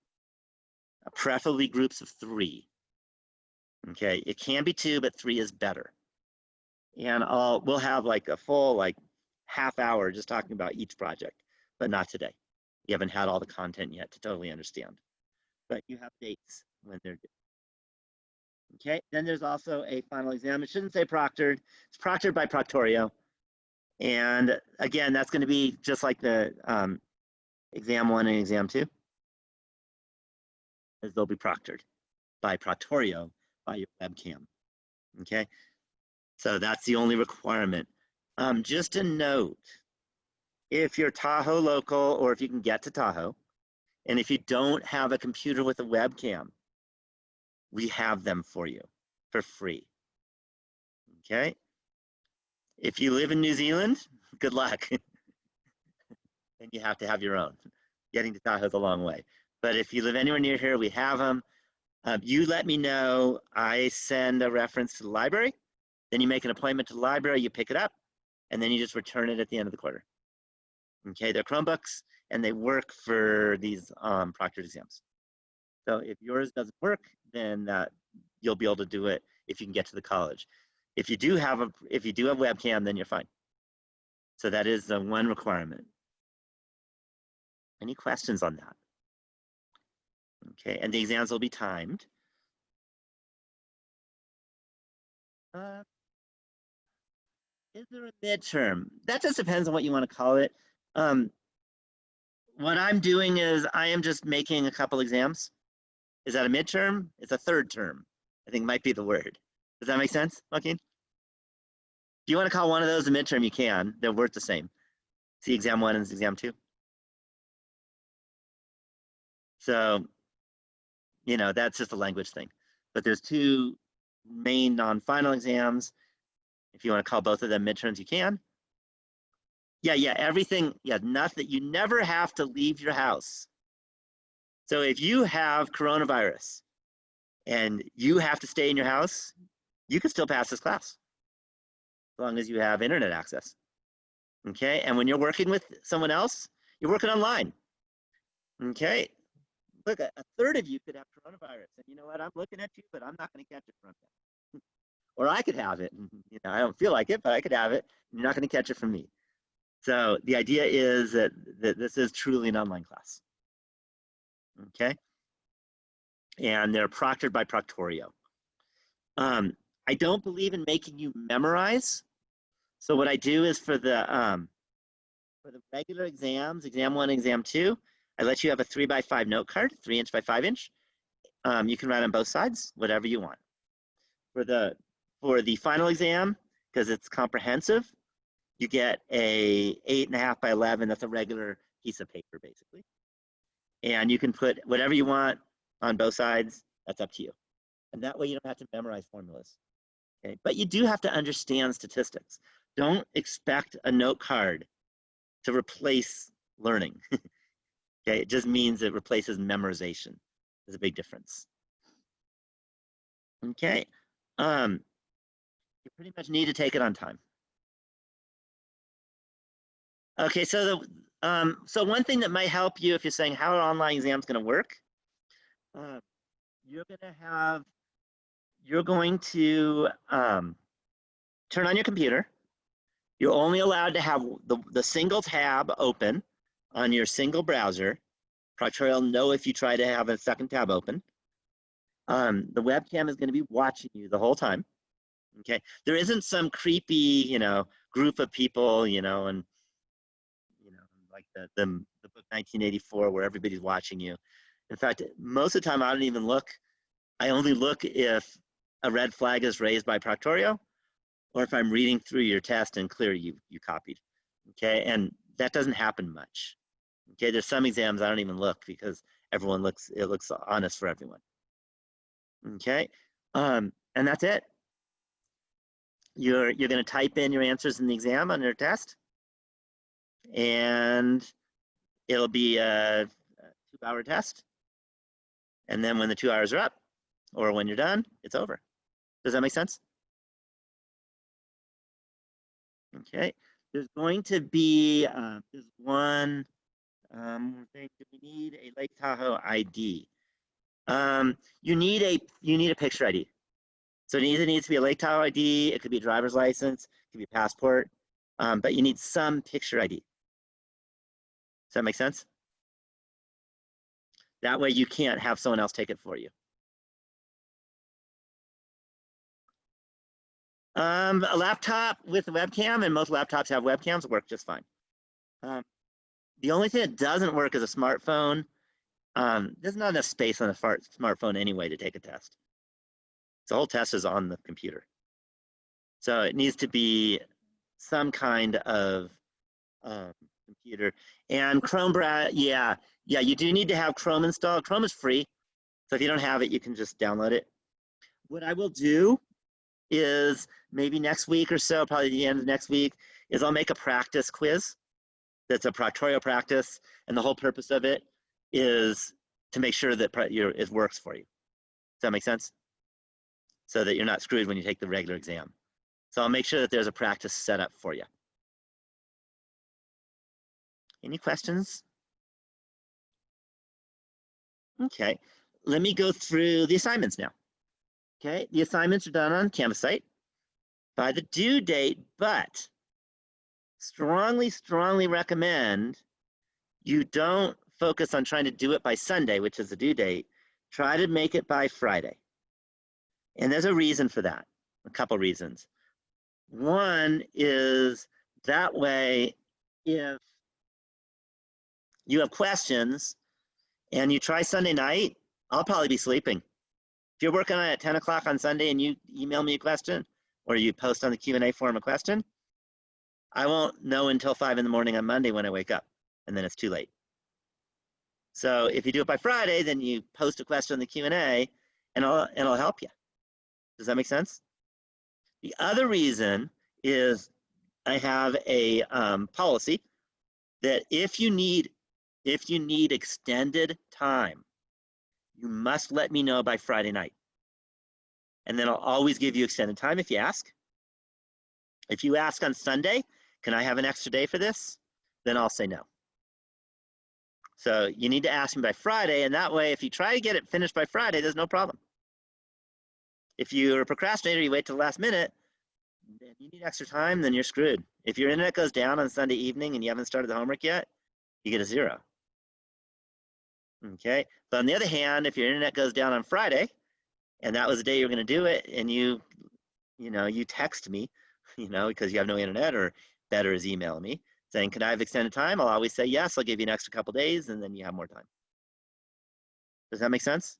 preferably groups of 3. Okay, it can be 2, but 3 is better. And we'll have like a full half hour just talking about each project, but not today. You haven't had all the content yet to totally understand. But you have dates when they're due. Okay, then there's also a final exam. It shouldn't say proctored. It's proctored by Proctorio. And again, that's going to be just like the exam 1 and exam 2. as they'll be proctored by Proctorio, by your webcam. Okay, so that's the only requirement. Just a note, if you're Tahoe local, or if you can get to Tahoe, and if you don't have a computer with a webcam, we have them for you for free. Okay, if you live in New Zealand, good luck. And you have to have your own. Getting to Tahoe is a long way. But if you live anywhere near here, we have them. You let me know. I send a reference to the library. Then you make an appointment to the library, you pick it up, and then you just return it at the end of the quarter. Okay, they're Chromebooks, and they work for these proctored exams. So if yours doesn't work, then you'll be able to do it if you can get to the college. If you do have webcam, then you're fine. So that is the one requirement. Any questions on that? Okay, and the exams will be timed. Is there a midterm? That just depends on what you want to call it. What I'm doing is I am just making a couple exams. Is that a midterm? It's a third term, I think might be the word. Does that make sense, Joaquin? If you want to call one of those a midterm, you can. They're worth the same. See exam 1 and exam 2. So, that's just a language thing. But there's 2 main non-final exams. If you want to call both of them midterms, you can. Yeah, everything, nothing. You never have to leave your house. So if you have coronavirus and you have to stay in your house, you can still pass this class as long as you have internet access. Okay, and when you're working with someone else, you're working online. Okay, look, a third of you could have coronavirus, and you know what? I'm looking at you, but I'm not going to catch it from you. Or I could have it. I don't feel like it, but I could have it. You're not going to catch it from me. So the idea is that this is truly an online class. Okay, and they're proctored by Proctorio. I don't believe in making you memorize. So what I do is for the regular exams, exam 1, exam 2, I let you have a 3x5 note card, 3" by 5". You can write on both sides, whatever you want. For the final exam, because it's comprehensive, you get a 8.5 by 11. That's a regular piece of paper, basically. And you can put whatever you want on both sides. That's up to you. And that way you don't have to memorize formulas. Okay? But you do have to understand statistics. Don't expect a note card to replace learning. Okay? It just means it replaces memorization. There's a big difference. Okay? You pretty much need to take it on time. Okay, so one thing that might help you if you're saying how are online exams going to work, you're going to turn on your computer. You're only allowed to have the single tab open on your single browser. Proctorio will know if you try to have a second tab open. The webcam is going to be watching you the whole time. Okay, there isn't some creepy, group of people, and like the book 1984 where everybody's watching you. In fact, most of the time I don't even look. I only look if a red flag is raised by Proctorio, or if I'm reading through your test and clear you copied. Okay, and that doesn't happen much. Okay, there's some exams I don't even look because it looks honest for everyone. Okay, and that's it. You're going to type in your answers in the exam on your test, and it'll be a 2-hour test. And then when the 2 hours are up, or when you're done, it's over. Does that make sense? Okay. There's going to be there's one thing. Do we need a Lake Tahoe ID? You need a picture ID. So it either needs to be a Lake Tahoe ID, it could be a driver's license, it could be a passport, but you need some picture ID. Does that make sense? That way you can't have someone else take it for you. A laptop with a webcam, and most laptops have webcams, work just fine. The only thing that doesn't work is a smartphone. There's not enough space on a smartphone anyway to take a test. The whole test is on the computer. So it needs to be some kind of computer. And Chrome, yeah, you do need to have Chrome installed. Chrome is free. So if you don't have it, you can just download it. What I will do is maybe next week or so, probably the end of next week, is I'll make a practice quiz that's a proctorio practice. And the whole purpose of it is to make sure that it works for you. Does that make sense? So that you're not screwed when you take the regular exam. So I'll make sure that there's a practice set up for you. Any questions? Okay, let me go through the assignments now. Okay, the assignments are done on Canvas site by the due date, but strongly recommend you don't focus on trying to do it by Sunday, which is the due date. Try to make it by Friday. And there's a reason for that, a couple reasons. One is that way, if you have questions and you try Sunday night, I'll probably be sleeping. If you're working on it at 10 o'clock on Sunday and you email me a question or you post on the Q&A forum a question, I won't know until 5 in the morning on Monday when I wake up, and then it's too late. So if you do it by Friday, then you post a question in the Q&A and it'll help you. Does that make sense? The other reason is I have a policy that if you need extended time, you must let me know by Friday night. And then I'll always give you extended time if you ask. If you ask on Sunday, can I have an extra day for this? Then I'll say no. So you need to ask me by Friday, and that way, if you try to get it finished by Friday, there's no problem. If you're a procrastinator, you wait till the last minute, then you need extra time, then you're screwed. If your internet goes down on Sunday evening and you haven't started the homework yet, you get a 0. Okay, but on the other hand, if your internet goes down on Friday, and that was the day you're going to do it, and you text me, because you have no internet, or better is email me saying, "Can I have extended time?" I'll always say yes. I'll give you an extra couple days, and then you have more time. Does that make sense?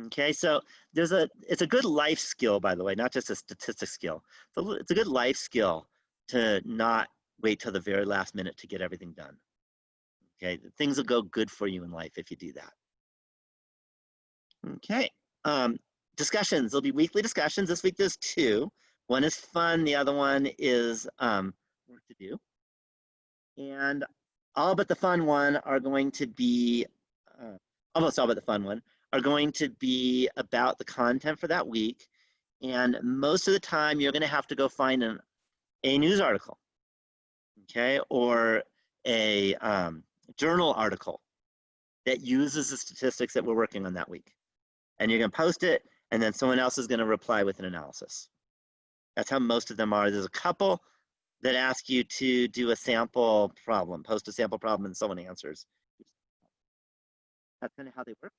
Okay, so it's a good life skill, by the way, not just a statistics skill. So it's a good life skill to not wait till the very last minute to get everything done. Okay, things will go good for you in life if you do that. Okay, discussions. There'll be weekly discussions. This week there's 2. One is fun. The other one is work to do. And all but the fun one are going to be, almost all but the fun one, are going to be about the content for that week. And most of the time, you're going to have to go find a news article, okay, or a journal article that uses the statistics that we're working on that week. And you're going to post it, and then someone else is going to reply with an analysis. That's how most of them are. There's a couple that ask you to do a sample problem, post a sample problem, and someone answers. That's kind of how they work.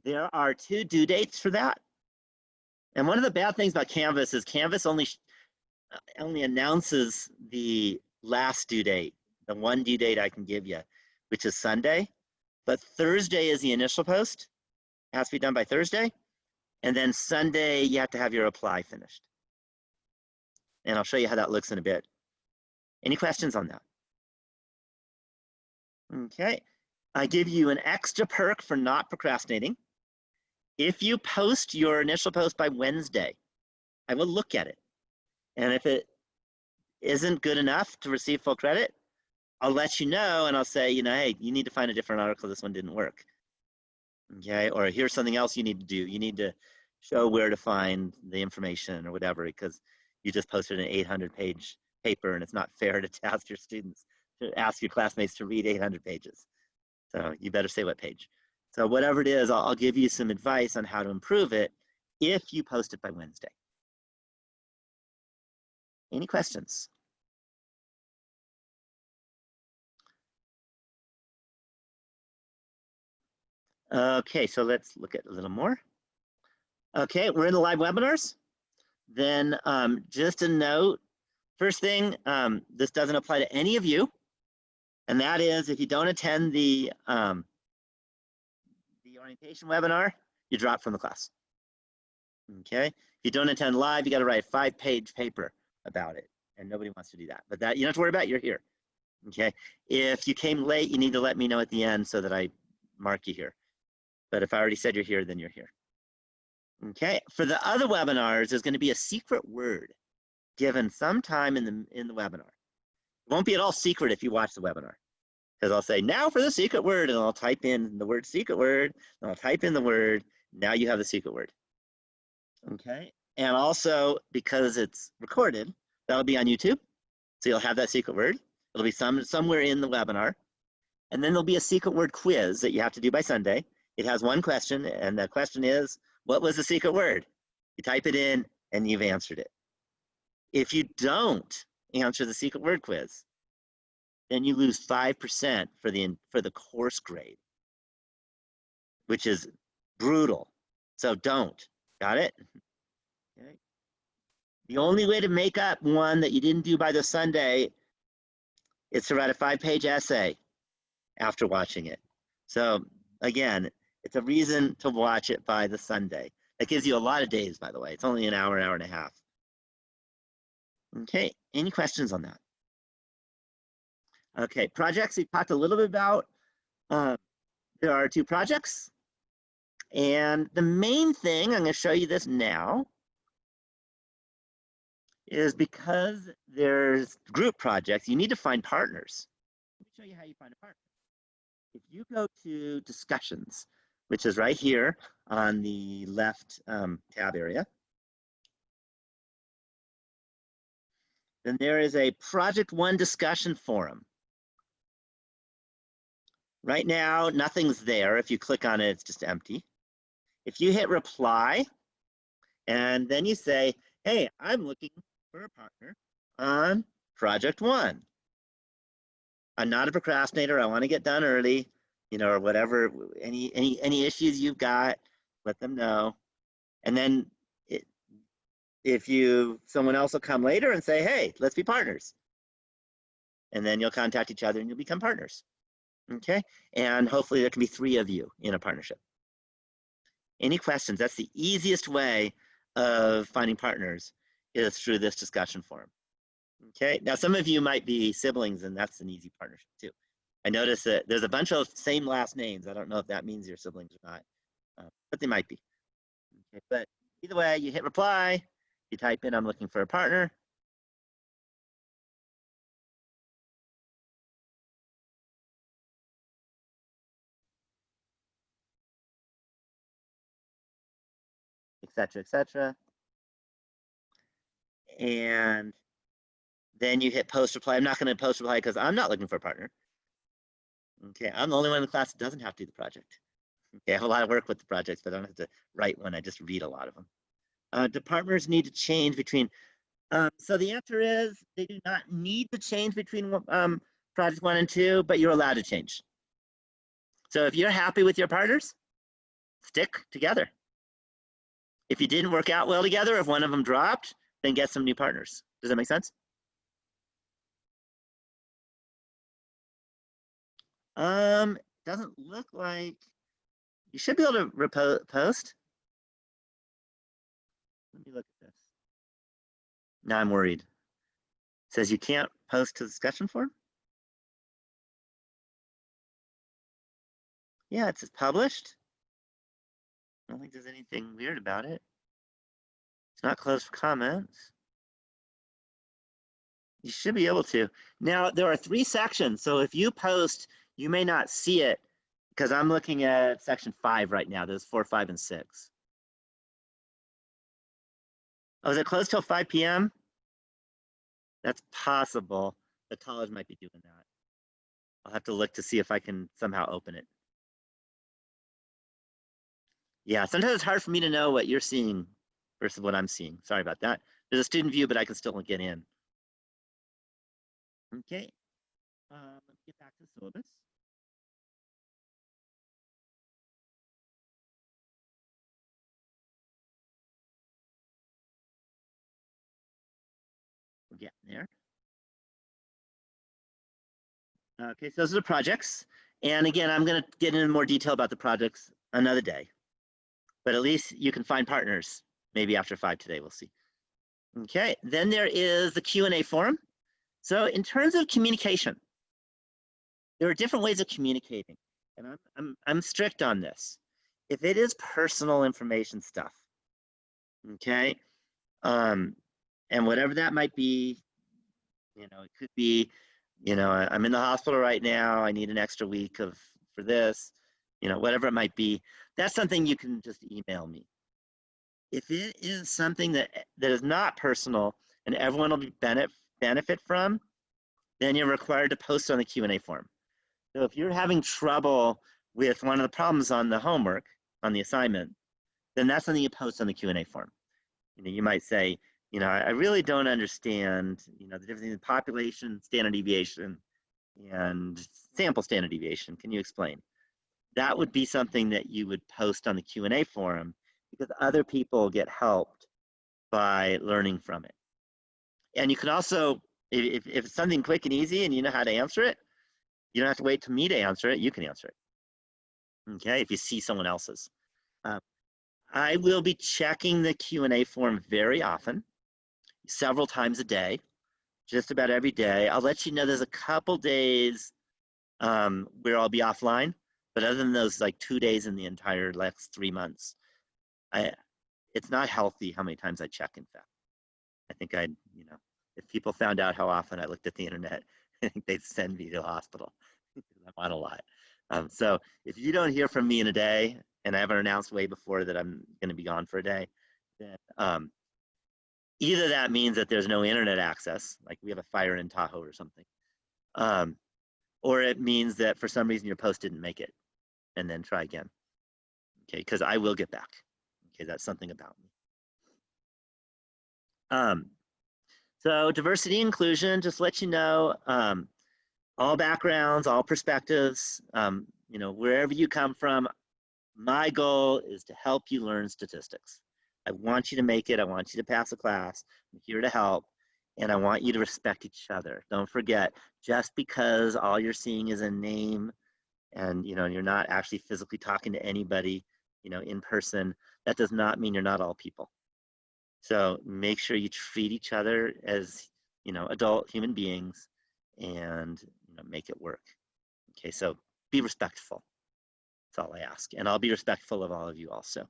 There are 2 due dates for that. And one of the bad things about Canvas is Canvas only announces the last due date, the one due date I can give you, which is Sunday. But Thursday is the initial post. It has to be done by Thursday. And then Sunday, you have to have your reply finished. And I'll show you how that looks in a bit. Any questions on that? Okay. I give you an extra perk for not procrastinating. If you post your initial post by Wednesday, I will look at it. And if it isn't good enough to receive full credit, I'll let you know, and I'll say, hey, you need to find a different article. This one didn't work. Okay, or here's something else you need to do. You need to show where to find the information or whatever, because you just posted an 800-page paper, and it's not fair to ask your students, to ask your classmates to read 800 pages. So you better say what page. So whatever it is, I'll give you some advice on how to improve it if you post it by Wednesday. Any questions? Okay, so let's look at a little more. Okay, we're in the live webinars. Then just a note, first thing, this doesn't apply to any of you. And that is if you don't attend the orientation webinar, you drop from the class. Okay. If you don't attend live, you got to write a 5-page paper about it. And nobody wants to do that. But that you don't have to worry about, you're here. Okay. If you came late, you need to let me know at the end so that I mark you here. But if I already said you're here, then you're here. Okay. For the other webinars, there's going to be a secret word given sometime in the webinar. It won't be at all secret if you watch the webinar. Because I'll say, now for the secret word, and I'll type in the word secret word, and I'll type in the word, now you have the secret word. Okay. And also, because it's recorded, that'll be on YouTube. So you'll have that secret word. It'll be somewhere in the webinar. And then there'll be a secret word quiz that you have to do by Sunday. It has one question, and the question is, what was the secret word? You type it in, and you've answered it. If you don't answer the secret word quiz, then you lose 5% for the course grade, which is brutal. So don't. Got it? Okay. The only way to make up one that you didn't do by the Sunday is to write a 5-page essay after watching it. So again, it's a reason to watch it by the Sunday. That gives you a lot of days, by the way. It's only an hour and a half. Okay, any questions on that? Okay, projects we talked a little bit about. There are 2 projects. And the main thing, I'm going to show you this now, is because there's group projects, you need to find partners. Let me show you how you find a partner. If you go to discussions, which is right here on the left tab area, then there is a Project 1 discussion forum. Right now, nothing's there. If you click on it, it's just empty. If you hit reply, and then you say, hey, I'm looking for a partner on Project 1. I'm not a procrastinator. I want to get done early, or whatever. Any issues you've got, let them know. And then someone else will come later and say, hey, let's be partners. And then you'll contact each other and you'll become partners. Okay. And hopefully there can be 3 of you in a partnership. Any questions? That's the easiest way of finding partners is through this discussion forum. Okay. Now, some of you might be siblings, and that's an easy partnership too. I noticed that there's a bunch of same last names. I don't know if that means you're siblings or not, but they might be. Okay. But either way, you hit reply, you type in, I'm looking for a partner. Etc. etc. And then you hit post reply. I'm not going to post reply because I'm not looking for a partner. Okay, I'm the only one in the class that doesn't have to do the project. Okay, I have a lot of work with the projects, but I don't have to write one. I just read a lot of them. Do partners need to change between? So the answer is they do not need to change between project 1 and 2, but you're allowed to change. So if you're happy with your partners, stick together. If you didn't work out well together, if one of them dropped, then get some new partners. Does that make sense? Doesn't look like you should be able to post. Let me look at this. Now I'm worried. It says you can't post to the discussion forum. Yeah, it's published. I don't think there's anything weird about it. It's not closed for comments. You should be able to. Now, there are 3 sections. So if you post, you may not see it because I'm looking at section 5 right now. There's 4, 5, and 6. Oh, is it closed till 5 p.m.? That's possible. The college might be doing that. I'll have to look to see if I can somehow open it. Yeah, sometimes it's hard for me to know what you're seeing versus what I'm seeing. Sorry about that. There's a student view, but I can still get in. Okay. Let's get back to the syllabus. We're getting there. Okay, so those are the projects. And again, I'm going to get into more detail about the projects another day. But at least you can find partners maybe after 5 today. We'll see. Okay, then there is the Q&A forum. So in terms of communication, there are different ways of communicating. And I'm strict on this. If it is personal information stuff, okay, and whatever that might be, it could be, I'm in the hospital right now. I need an extra week for this, whatever it might be. That's something you can just email me. If it is something that is not personal and everyone will be benefit from, then you're required to post on the Q&A forum. So if you're having trouble with one of the problems on the homework, on the assignment, then that's something you post on the Q&A forum. You might say, I really don't understand, the difference between population standard deviation and sample standard deviation. Can you explain? That would be something that you would post on the Q&A forum because other people get helped by learning from it. And you can also, if it's something quick and easy and you know how to answer it, you don't have to wait to me to answer it. You can answer it. Okay, if you see someone else's. I will be checking the Q&A form very often, several times a day, just about every day. I'll let you know there's a couple days where I'll be offline, but other than those like 2 days in the entire last 3 months, it's not healthy how many times I check, in fact. I think if people found out how often I looked at the internet, I think they'd send me to the hospital. I'm on a lot. So if you don't hear from me in a day, and I haven't announced way before that I'm going to be gone for a day, then either that means that there's no internet access, like we have a fire in Tahoe or something, or it means that for some reason your post didn't make it, and then try again. Okay, because I will get back. Okay, that's something about me. So diversity inclusion, just let you know, all backgrounds, all perspectives, wherever you come from, my goal is to help you learn statistics. I want you to make it. I want you to pass a class. I'm here to help. And I want you to respect each other. Don't forget, just because all you're seeing is a name and you're not actually physically talking to anybody, in person, that does not mean you're not all people. So make sure you treat each other as, adult human beings and make it work. Okay, so be respectful. That's all I ask. And I'll be respectful of all of you also.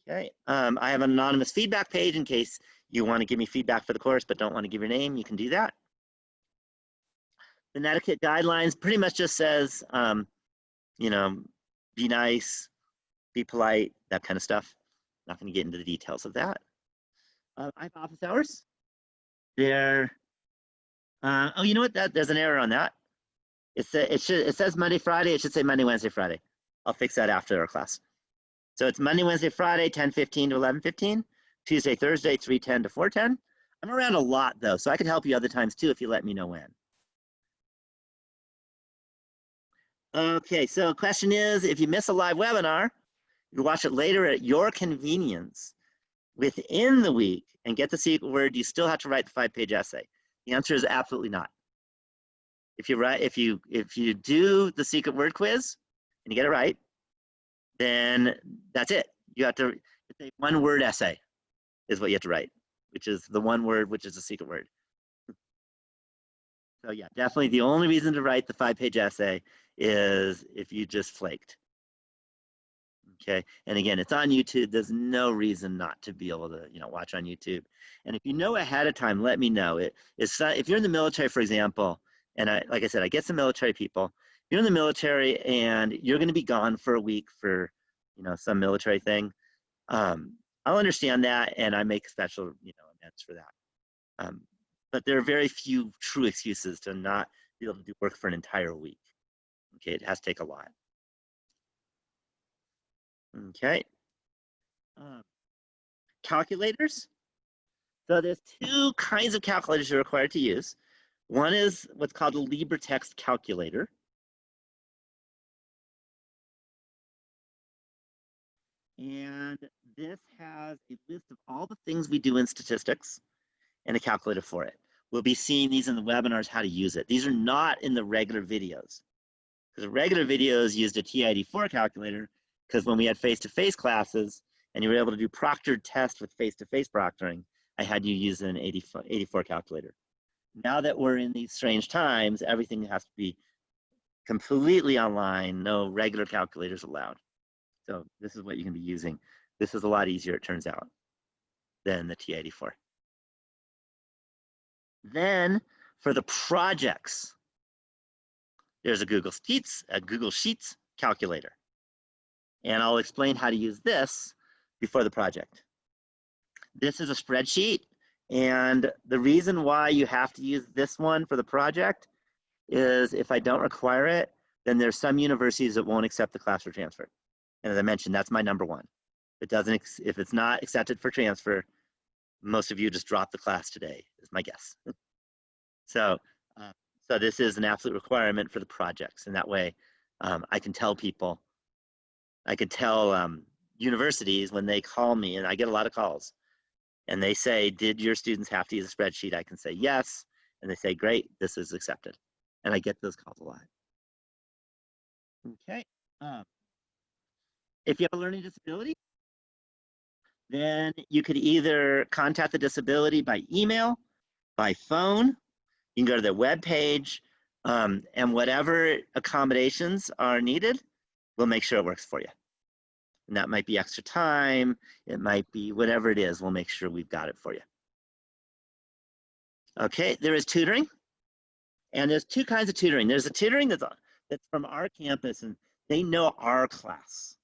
Okay, I have an anonymous feedback page in case you want to give me feedback for the course but don't want to give your name, you can do that. The netiquette guidelines pretty much just says, be nice, be polite, that kind of stuff. Not going to get into the details of that. I have office hours. There. Oh, you know what? There's an error on that. It says Monday, Friday. It should say Monday, Wednesday, Friday. I'll fix that after our class. So it's Monday, Wednesday, Friday, 10:15 to 11:15. Tuesday, Thursday, 3:10 to 4:10. I'm around a lot though, so I can help you other times too if you let me know when. Okay, so question is, if you miss a live webinar, you watch it later at your convenience within the week and get the secret word, do you still have to write the 5-page essay? The answer is absolutely not. If you do the secret word quiz and you get it right, then that's it. You have to, it's a 1-word essay is what you have to write, which is the 1 word, which is a secret word. So yeah, definitely the only reason to write the 5-page essay is if you just flaked. Okay, and again, it's on YouTube. There's no reason not to be able to, watch on YouTube. And if you know ahead of time, let me know. If you're in the military, for example, and like I said, I get some military people. If you're in the military and you're going to be gone for a week for, some military thing, I'll understand that, and I make special, amends for that. But there are very few true excuses to not be able to do work for an entire week. Okay, it has to take a lot. Okay. Calculators. So there's 2 kinds of calculators you're required to use. One is what's called a LibreText calculator. And this has a list of all the things we do in statistics and a calculator for it. will be seeing these in the webinars, how to use it. These are not in the regular videos. Because the regular videos used a TI-84 calculator, because when we had face-to-face classes and you were able to do proctored tests with face-to-face proctoring, I had you use an 84 calculator. Now that we're in these strange times, everything has to be completely online, no regular calculators allowed. So this is what you can be using. This is a lot easier, it turns out, than the TI-84. Then for the projects, there's a Google Sheets calculator. And I'll explain how to use this before the project. This is a spreadsheet, and the reason why you have to use this one for the project is if I don't require it, then there's some universities that won't accept the class for transfer. And as I mentioned, that's my number one. If it's not accepted for transfer, most of you just drop the class today, is my guess. So this is an absolute requirement for the projects, and that way I can tell people, I can tell universities when they call me, and I get a lot of calls, and they say, did your students have to use a spreadsheet? I can say yes, and they say, great, this is accepted. And I get those calls a lot. Okay. If you have a learning disability, then you could either contact the disability by email, by phone. You can go to their webpage, and whatever accommodations are needed, we'll make sure it works for you. And that might be extra time, it might be whatever it is, we'll make sure we've got it for you. Okay, there is tutoring, and there's two kinds of tutoring. There's a tutoring that's from our campus, and they know our class.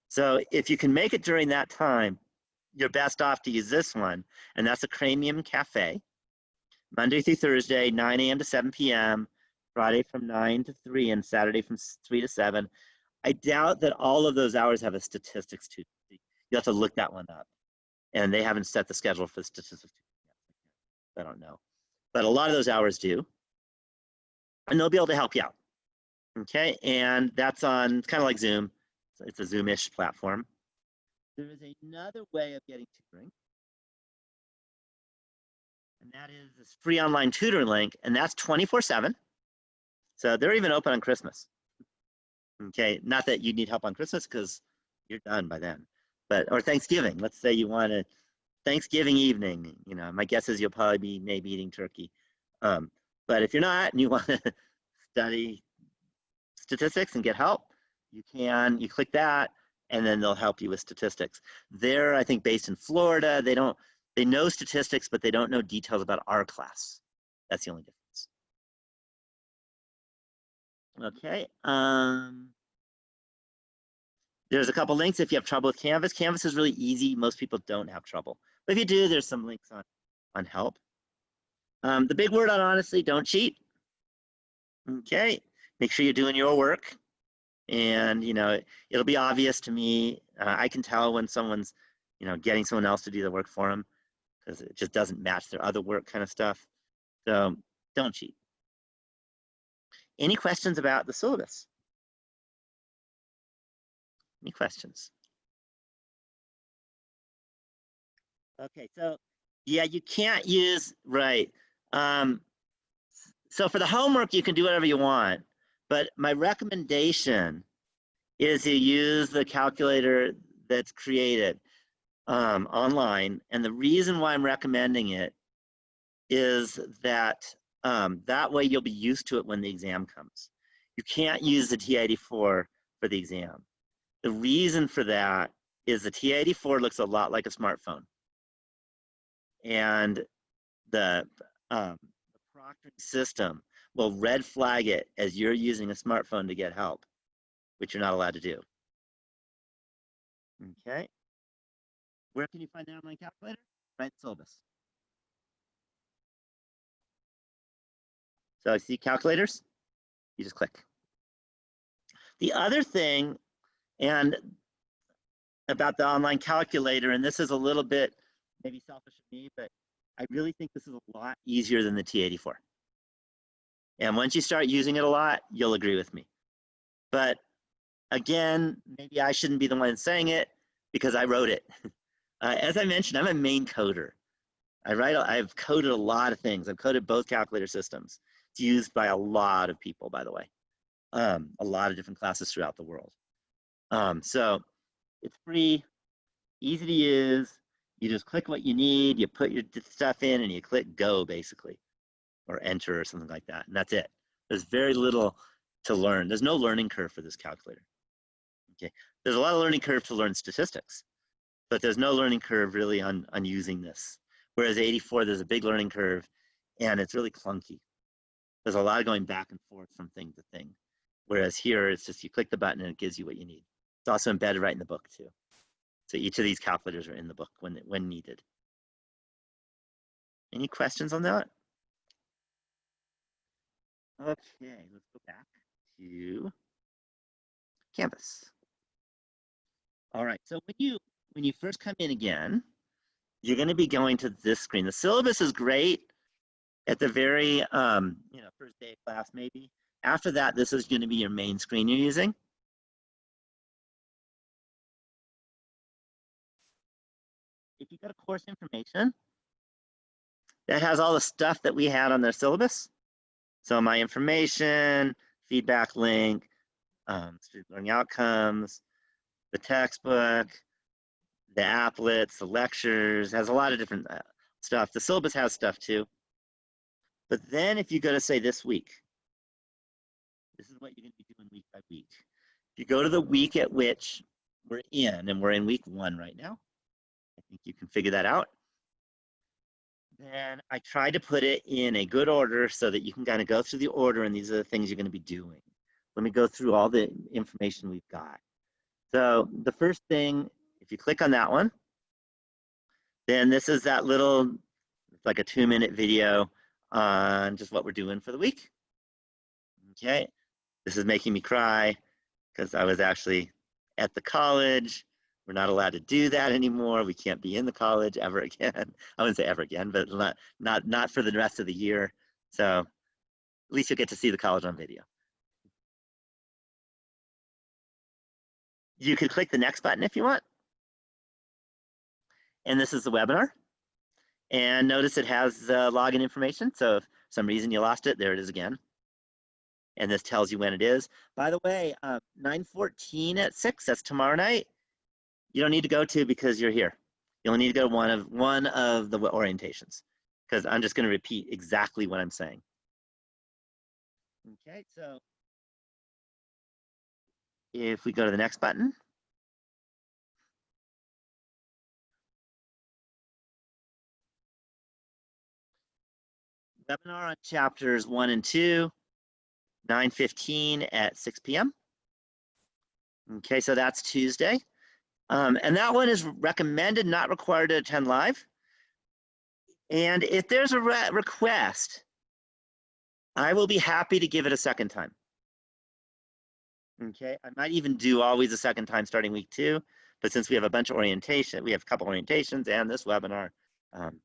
So if you can make it during that time, you're best off to use this one, and that's a Cranium Cafe, Monday through Thursday, 9 a.m. to 7 p.m., Friday from 9 to 3, and Saturday from 3 to 7. I doubt that all of those hours have a statistics tutor. You'll have to look that one up. And they haven't set the schedule for the statistics tutor. I don't know. But a lot of those hours do. And they'll be able to help you out. Okay, and that's on, it's kind of like Zoom. It's a Zoom-ish platform. There is another way of getting tutoring. And that is this free online tutor link, and that's 24/7. So they're even open on Christmas. Okay, not that you need help on Christmas because you're done by then, but or Thanksgiving. Let's say you want a Thanksgiving evening. You know, my guess is you'll probably be maybe eating turkey. But if you're not and you want to study statistics and get help, you can. You click that, and then they'll help you with statistics. They're, I think, based in Florida. They know statistics, but they don't know details about our class. That's the only difference. Okay. There's a couple links if you have trouble with Canvas. Canvas is really easy. Most people don't have trouble. But if you do, there's some links on help. The big word on honestly, don't cheat. Okay. Make sure you're doing your work. And, you know, it'll be obvious to me. I can tell when someone's, you know, getting someone else to do the work for them because it just doesn't match their other work kind of stuff. So don't cheat. Any questions about the syllabus? Any questions? Okay, so yeah, you can't use, right. So for the homework, you can do whatever you want, but my recommendation is to use the calculator that's created online. And the reason why I'm recommending it is that that way you'll be used to it when the exam comes. You can't use the T84 for the exam. The reason for that is the T84 looks a lot like a smartphone. And the proctoring system will red flag it as you're using a smartphone to get help, which you're not allowed to do. Okay. Where can you find the online calculator? Right, syllabus. So I see calculators, you just click. The other thing, and about the online calculator, and this is a little bit maybe selfish of me, but I really think this is a lot easier than the T84. And once you start using it a lot, you'll agree with me. But again, maybe I shouldn't be the one saying it because I wrote it. As I mentioned, I'm a main coder. I've coded a lot of things. I've coded both calculator systems. It's used by a lot of people, by the way, a lot of different classes throughout the world. So it's free, easy to use. You just click what you need, you put your stuff in, and you click go, basically, or enter or something like that, and that's it. There's very little to learn. There's no learning curve for this calculator. Okay, there's a lot of learning curve to learn statistics, but there's no learning curve really on using this. Whereas 84, there's a big learning curve, and it's really clunky. There's a lot of going back and forth from thing to thing. Whereas here, it's just you click the button and it gives you what you need. It's also embedded right in the book too. So each of these calculators are in the book when needed. Any questions on that? Okay, let's go back to Canvas. All right, so when you first come in again, you're going to be going to this screen. The syllabus is great at the very first day of class maybe. After that, this is going to be your main screen you're using. If you go to course information, that has all the stuff that we had on their syllabus. So my information, feedback link, student learning outcomes, the textbook, the applets, the lectures, has a lot of different stuff. The syllabus has stuff too. But then if you go to say this week, this is what you're going to be doing week by week. If you go to the week at which we're in, and we're in week 1 right now, I think you can figure that out. Then I try to put it in a good order so that you can kind of go through the order, and these are the things you're going to be doing. Let me go through all the information we've got. So the first thing, if you click on that one, then this is that little, it's like a 2-minute video on just what we're doing for the week. Okay, this is making me cry because I was actually at the college. We're not allowed to do that anymore. We can't be in the college ever again. I wouldn't say ever again, but not for the rest of the year. So at least you'll get to see the college on video. You could click the next button if you want. And this is the webinar. And notice it has login information. So if for some reason you lost it, there it is again. And this tells you when it is. By the way, 9:14 at 6, that's tomorrow night. You don't need to go to because you're here. You only need to go to one of the orientations, because I'm just going to repeat exactly what I'm saying. Okay, so if we go to the next button, webinar on chapters 1 and 2, 9:15 at 6 p.m. Okay, so that's Tuesday. And that one is recommended, not required to attend live. And if there's a request, I will be happy to give it a second time. Okay, I might even do always a second time starting week 2, but since we have a bunch of orientation, we have a couple orientations and this webinar, I'm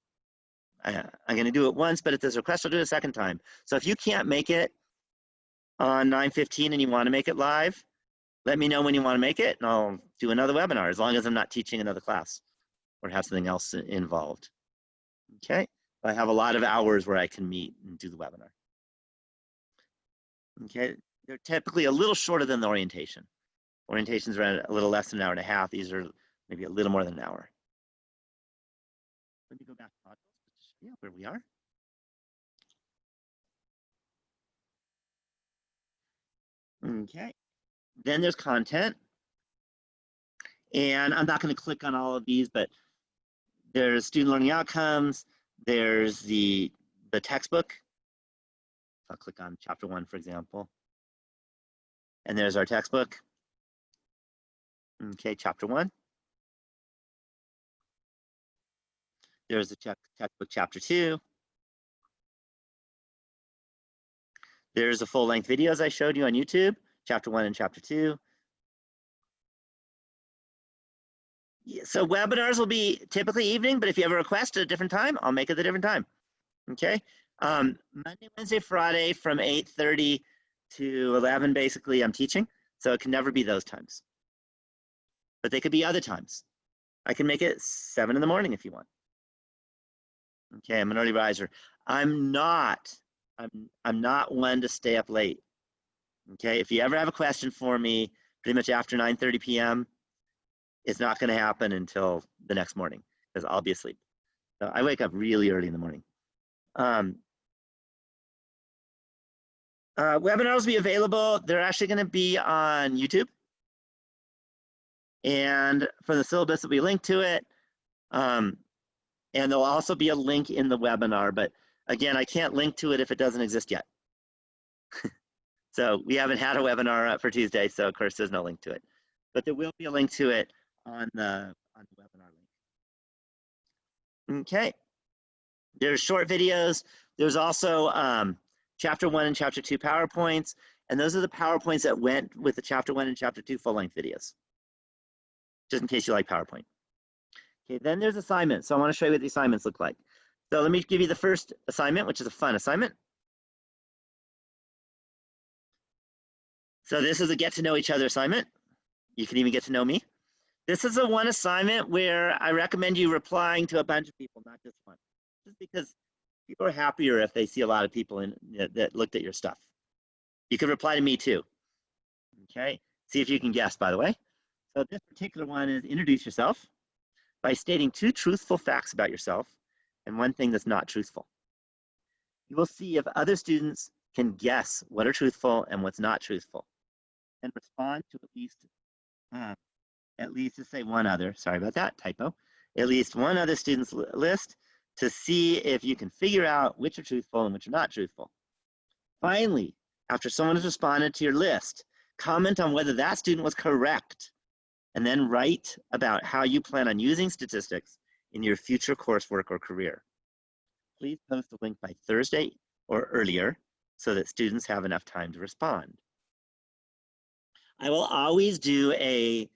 going to do it once, but if there's a request, I'll do it a second time. So if you can't make it on 9:15 and you want to make it live, let me know when you want to make it, and I'll do another webinar, as long as I'm not teaching another class or have something else involved. Okay, I have a lot of hours where I can meet and do the webinar. Okay, they're typically a little shorter than the orientation. Orientations are a little less than an hour and a half. These are maybe a little more than an hour. Let me go back to modules to show you where we are. Okay, then there's content. And I'm not going to click on all of these, but there's student learning outcomes. There's the textbook. I'll click on chapter 1, for example. And there's our textbook. Okay, chapter 1. There's the textbook, chapter 2. There's the full-length videos I showed you on YouTube, chapter 1 and chapter 2. So webinars will be typically evening, but if you have a request at a different time, I'll make it a different time. Okay. Monday, Wednesday, Friday from 8:30 to 11, basically, I'm teaching. So it can never be those times. But they could be other times. I can make it 7 in the morning if you want. Okay, I'm an early riser. I'm not one to stay up late. Okay, if you ever have a question for me, pretty much after 9:30 p.m., it's not going to happen until the next morning because I'll be asleep. So I wake up really early in the morning. Webinars will be available. They're actually going to be on YouTube. And for the syllabus, there'll be a link to it. And there'll also be a link in the webinar. But again, I can't link to it if it doesn't exist yet. So we haven't had a webinar up for Tuesday, so of course there's no link to it. But there will be a link to it on the webinar link. Okay. There's short videos. There's also Chapter 1 and Chapter 2 PowerPoints. And those are the PowerPoints that went with the Chapter 1 and Chapter 2 full-length videos, just in case you like PowerPoint. Okay, then there's assignments. So I want to show you what the assignments look like. So let me give you the first assignment, which is a fun assignment. So this is a get to know each other assignment. You can even get to know me. This is a one assignment where I recommend you replying to a bunch of people, not just one. Just because people are happier if they see a lot of people that looked at your stuff. You can reply to me too. Okay, see if you can guess, by the way. So this particular one is introduce yourself by stating 2 truthful facts about yourself and 1 thing that's not truthful. You will see if other students can guess what are truthful and what's not truthful, and respond to at least to say one other, sorry about that, typo, at least one other student's list to see if you can figure out which are truthful and which are not truthful. Finally, after someone has responded to your list, comment on whether that student was correct, and then write about how you plan on using statistics in your future coursework or career. Please post the link by Thursday or earlier so that students have enough time to respond. I will always do a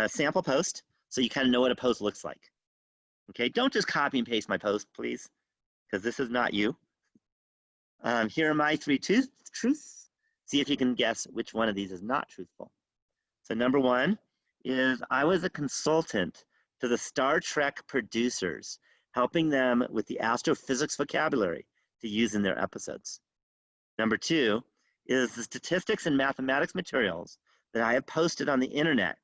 sample post so you kind of know what a post looks like. Okay, don't just copy and paste my post, please, because this is not you. Here are my 3 truths. See if you can guess which one of these is not truthful. So number 1 is I was a consultant to the Star Trek producers, helping them with the astrophysics vocabulary to use in their episodes. Number 2 is the statistics and mathematics materials that I have posted on the internet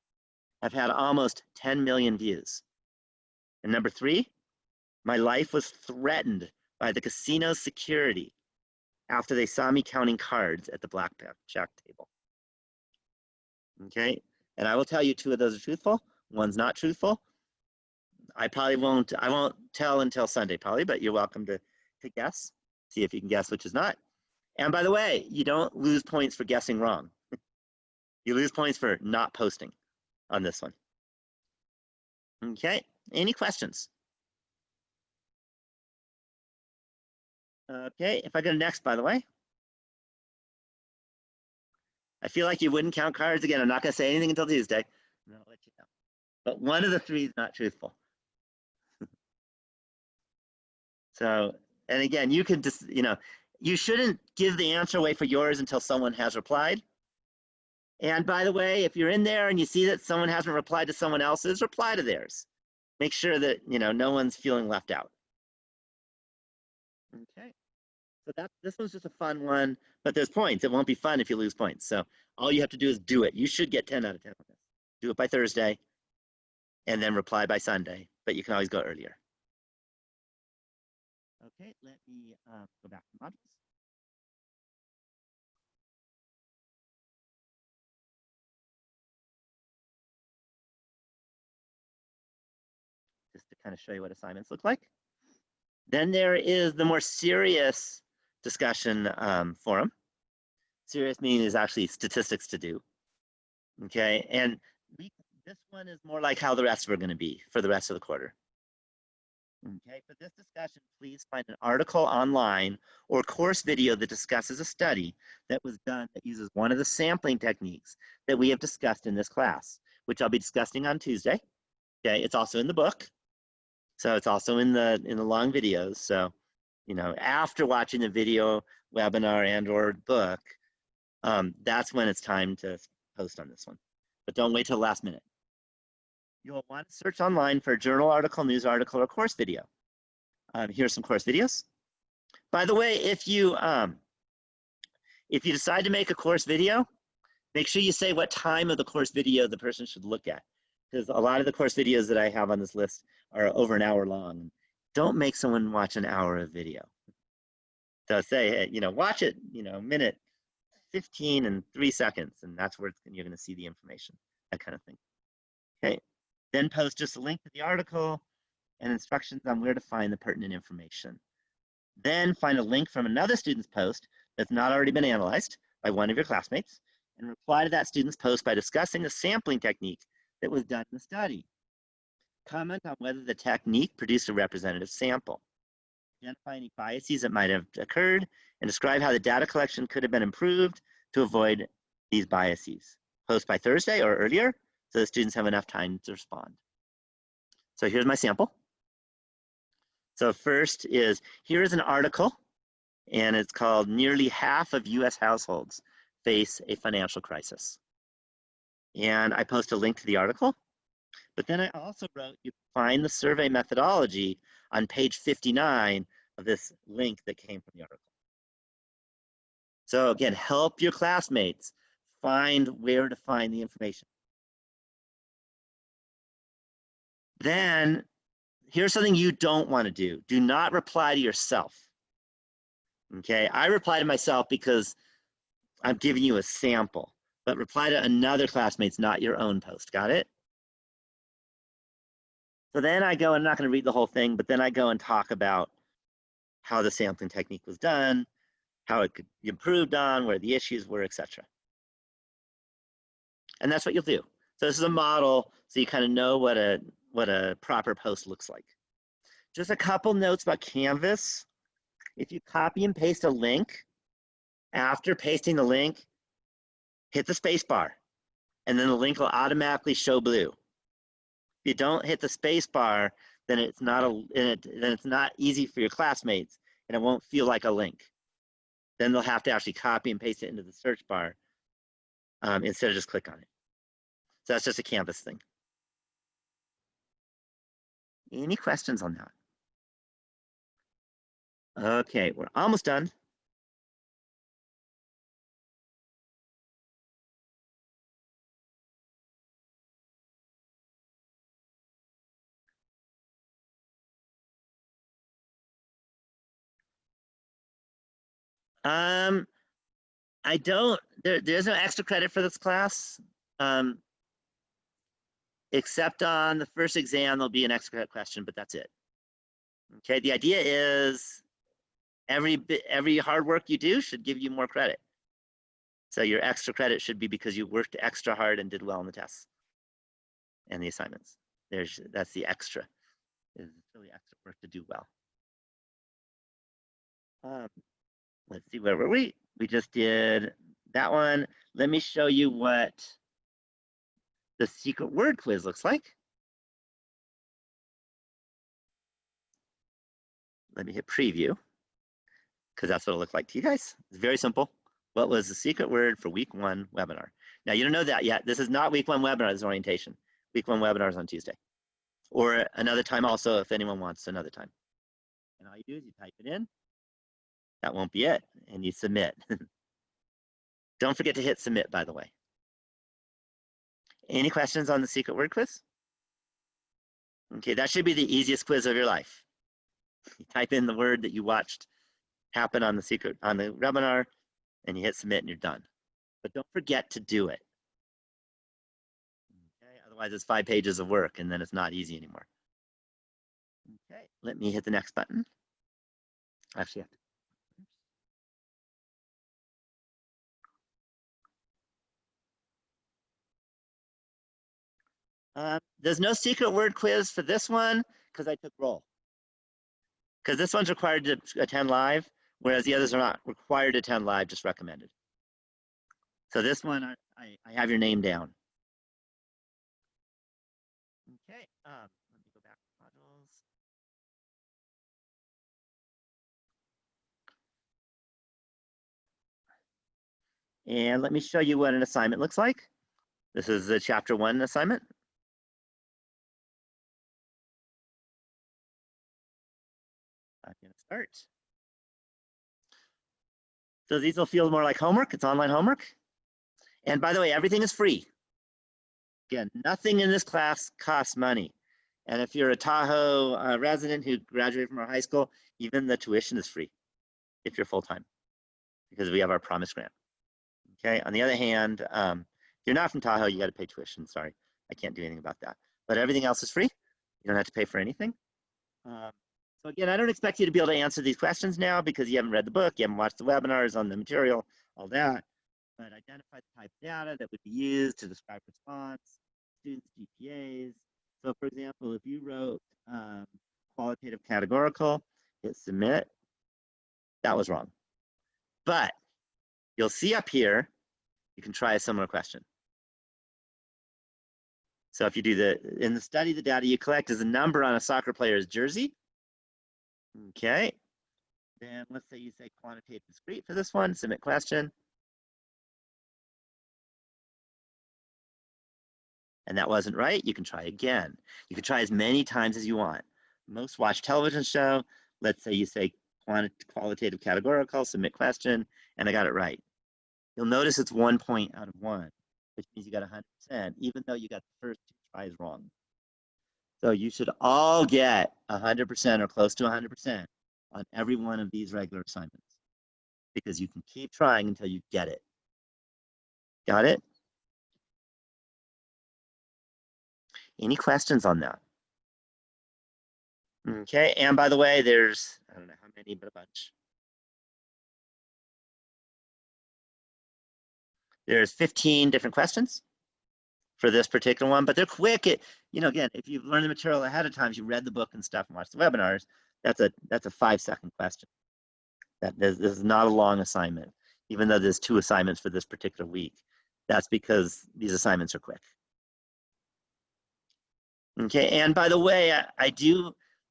have had almost 10 million views. And number 3, my life was threatened by the casino security after they saw me counting cards at the blackjack table. Okay, and I will tell you 2 of those are truthful, 1's not truthful. I won't tell until Sunday probably, but you're welcome to guess, see if you can guess which is not. And by the way, you don't lose points for guessing wrong. You lose points for not posting on this one. Okay, any questions? Okay, if I go next, by the way. I feel like you wouldn't count cards again. I'm not going to say anything until Tuesday. And I'll let you know. But one of the 3 is not truthful. So, and again, you can just, you shouldn't give the answer away for yours until someone has replied. And by the way, if you're in there and you see that someone hasn't replied to someone else's, reply to theirs. Make sure that, no one's feeling left out. Okay. So this one's just a fun one, but there's points. It won't be fun if you lose points. So all you have to do is do it. You should get 10 out of 10 on this. Do it by Thursday and then reply by Sunday, but you can always go earlier. Okay, let me go back to modules. Just to kind of show you what assignments look like. Then there is the more serious discussion forum. Serious meaning is actually statistics to do. Okay, and this one is more like how the rest are going to be for the rest of the quarter. Okay, for this discussion, please find an article online or course video that discusses a study that was done that uses one of the sampling techniques that we have discussed in this class, which I'll be discussing on Tuesday. Okay, it's also in the book. So it's also in the long videos. So, after watching the video, webinar, and or book, that's when it's time to post on this one. But don't wait till the last minute. You'll want to search online for a journal article, news article, or course video. Here's some course videos. By the way, if you decide to make a course video, make sure you say what time of the course video the person should look at, because a lot of the course videos that I have on this list are over an hour long. Don't make someone watch an hour of video. So say, hey, you know, watch it, you know, minute 15 and 3 seconds, and that's where you're going to see the information, that kind of thing. Okay, then post just a link to the article and instructions on where to find the pertinent information. Then find a link from another student's post that's not already been analyzed by one of your classmates, and reply to that student's post by discussing the sampling technique that was done in the study. Comment on whether the technique produced a representative sample. Identify any biases that might have occurred, and describe how the data collection could have been improved to avoid these biases. Post by Thursday or earlier, so the students have enough time to respond. So here's my sample. So first is, here is an article, and it's called "Nearly Half of US Households Face a Financial Crisis." And I post a link to the article, but then I also wrote, you find the survey methodology on page 59 of this link that came from the article. So again, help your classmates find where to find the information. Then here's something you don't want to do. Do not reply to yourself. Okay, I reply to myself because I'm giving you a sample, but reply to another classmate's, not your own post. Got it? So then I go, I'm not going to read the whole thing, but then I go and talk about how the sampling technique was done, how it could be improved on, where the issues were, etc. And that's what you'll do. So this is a model, so you kind of know what a proper post looks like. Just a couple notes about Canvas. If you copy and paste a link, after pasting the link, hit the space bar, and then the link will automatically show blue. If you don't hit the space bar, then it's not easy for your classmates, and it won't feel like a link. Then they'll have to actually copy and paste it into the search bar instead of just click on it. So that's just a Canvas thing. Any questions on that? Okay, we're almost done. I don't, there's no extra credit for this class, except on the first exam, there'll be an extra credit question, but that's it. Okay, the idea is every hard work you do should give you more credit. So your extra credit should be because you worked extra hard and did well in the tests and the assignments. That's the extra. It's really extra work to do well. Let's see, where were we? We just did that one. Let me show you what the secret word quiz looks like. Let me hit preview, because that's what it'll look like to you guys. It's very simple. What was the secret word for week 1 webinar? Now, you don't know that yet. This is not week 1 webinar, this is orientation. Week 1 webinar is on Tuesday. Or another time also, if anyone wants another time. And all you do is you type it in. That won't be it. And you submit. Don't forget to hit submit, by the way. Any questions on the secret word quiz? Okay, that should be the easiest quiz of your life. You type in the word that you watched happen on the webinar, and you hit submit and you're done. But don't forget to do it. Okay, otherwise it's 5 pages of work and then it's not easy anymore. Okay, let me hit the next button. Actually, there's no secret word quiz for this one because I took roll. Because this one's required to attend live, whereas the others are not required to attend live, just recommended. So this one, I have your name down. Okay, let me go back to modules. And let me show you what an assignment looks like. This is the chapter 1 assignment. Start. So these will feel more like homework. It's online homework. And by the way, everything is free. Again, nothing in this class costs money. And if you're a Tahoe resident who graduated from our high school, even the tuition is free if you're full-time, because we have our promise grant. Okay, on the other hand, if you're not from Tahoe, you got to pay tuition. Sorry, I can't do anything about that. But everything else is free. You don't have to pay for anything. So again, I don't expect you to be able to answer these questions now because you haven't read the book, you haven't watched the webinars on the material, all that. But identify the type of data that would be used to describe response, students' GPAs. So for example, if you wrote qualitative categorical, hit submit, that was wrong. But you'll see up here, you can try a similar question. So if you do in the study, the data you collect is a number on a soccer player's jersey. Okay. Then let's say you say quantitative discrete for this one, submit question. And that wasn't right, you can try again. You can try as many times as you want. Most watched television show, let's say you say qualitative categorical, submit question, and I got it right. You'll notice it's 1 point out of 1, which means you got 100%, even though you got the first 2 tries wrong. So you should all get 100% or close to 100% on every one of these regular assignments, because you can keep trying until you get it. Got it? Any questions on that? Okay, and by the way, there's, I don't know how many, but a bunch. There's 15 different questions for this particular one, but they're quick. Again, if you've learned the material ahead of time, you read the book and stuff and watched the webinars, that's a 5-second question. This is not a long assignment, even though there's 2 assignments for this particular week. That's because these assignments are quick. Okay, and by the way,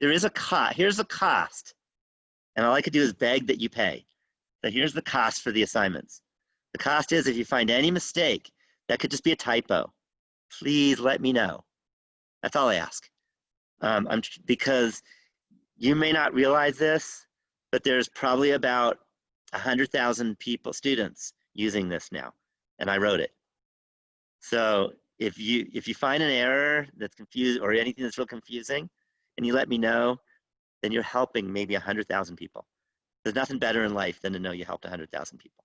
there is a cost. Here's the cost. And all I could do is beg that you pay. So here's the cost for the assignments. The cost is if you find any mistake, that could just be a typo, please let me know. That's all I ask. Because you may not realize this, but there's probably about 100,000 students using this now, and I wrote it. So if you find an error that's confused or anything that's real confusing, and you let me know, then you're helping maybe 100,000 people. There's nothing better in life than to know you helped 100,000 people.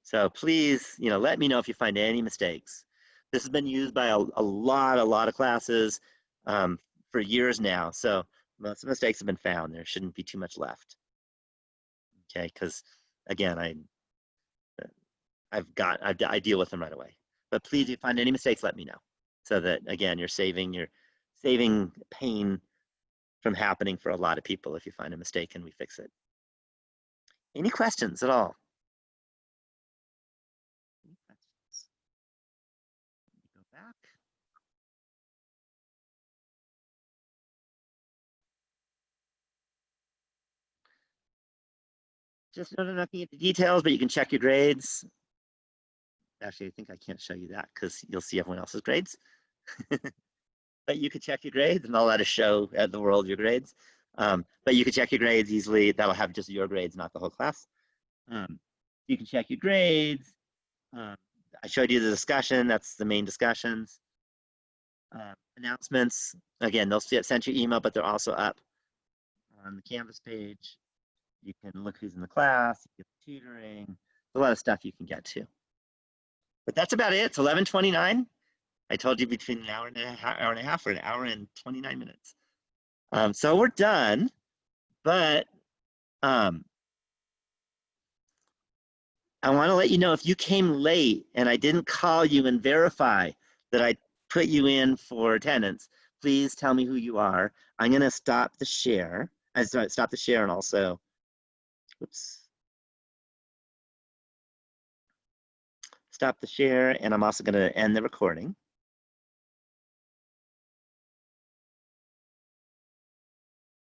So please, let me know if you find any mistakes. This has been used by a lot of classes for years now. So most mistakes have been found. There shouldn't be too much left. Okay, because again, I deal with them right away. But please, if you find any mistakes, let me know. So that again, you're saving pain from happening for a lot of people if you find a mistake and we fix it. Any questions at all? Any questions? Let me go back. Just not looking at the details, but you can check your grades. Actually, I think I can't show you that because you'll see everyone else's grades. But you could check your grades, and I'll let us show the world your grades. But you can check your grades easily. That'll have just your grades, not the whole class. You can check your grades. I showed you the discussion. That's the main discussions. Announcements. Again, they'll send you email, but they're also up on the Canvas page. You can look who's in the class, you get tutoring. There's a lot of stuff you can get to. But that's about it. It's 11:29. I told you between an hour and a half or an hour and 29 minutes. So we're done, but I want to let you know if you came late and I didn't call you and verify that I put you in for attendance, please tell me who you are. I'm going to stop the share. Stop the share and also, oops. Stop the share, and I'm also going to end the recording.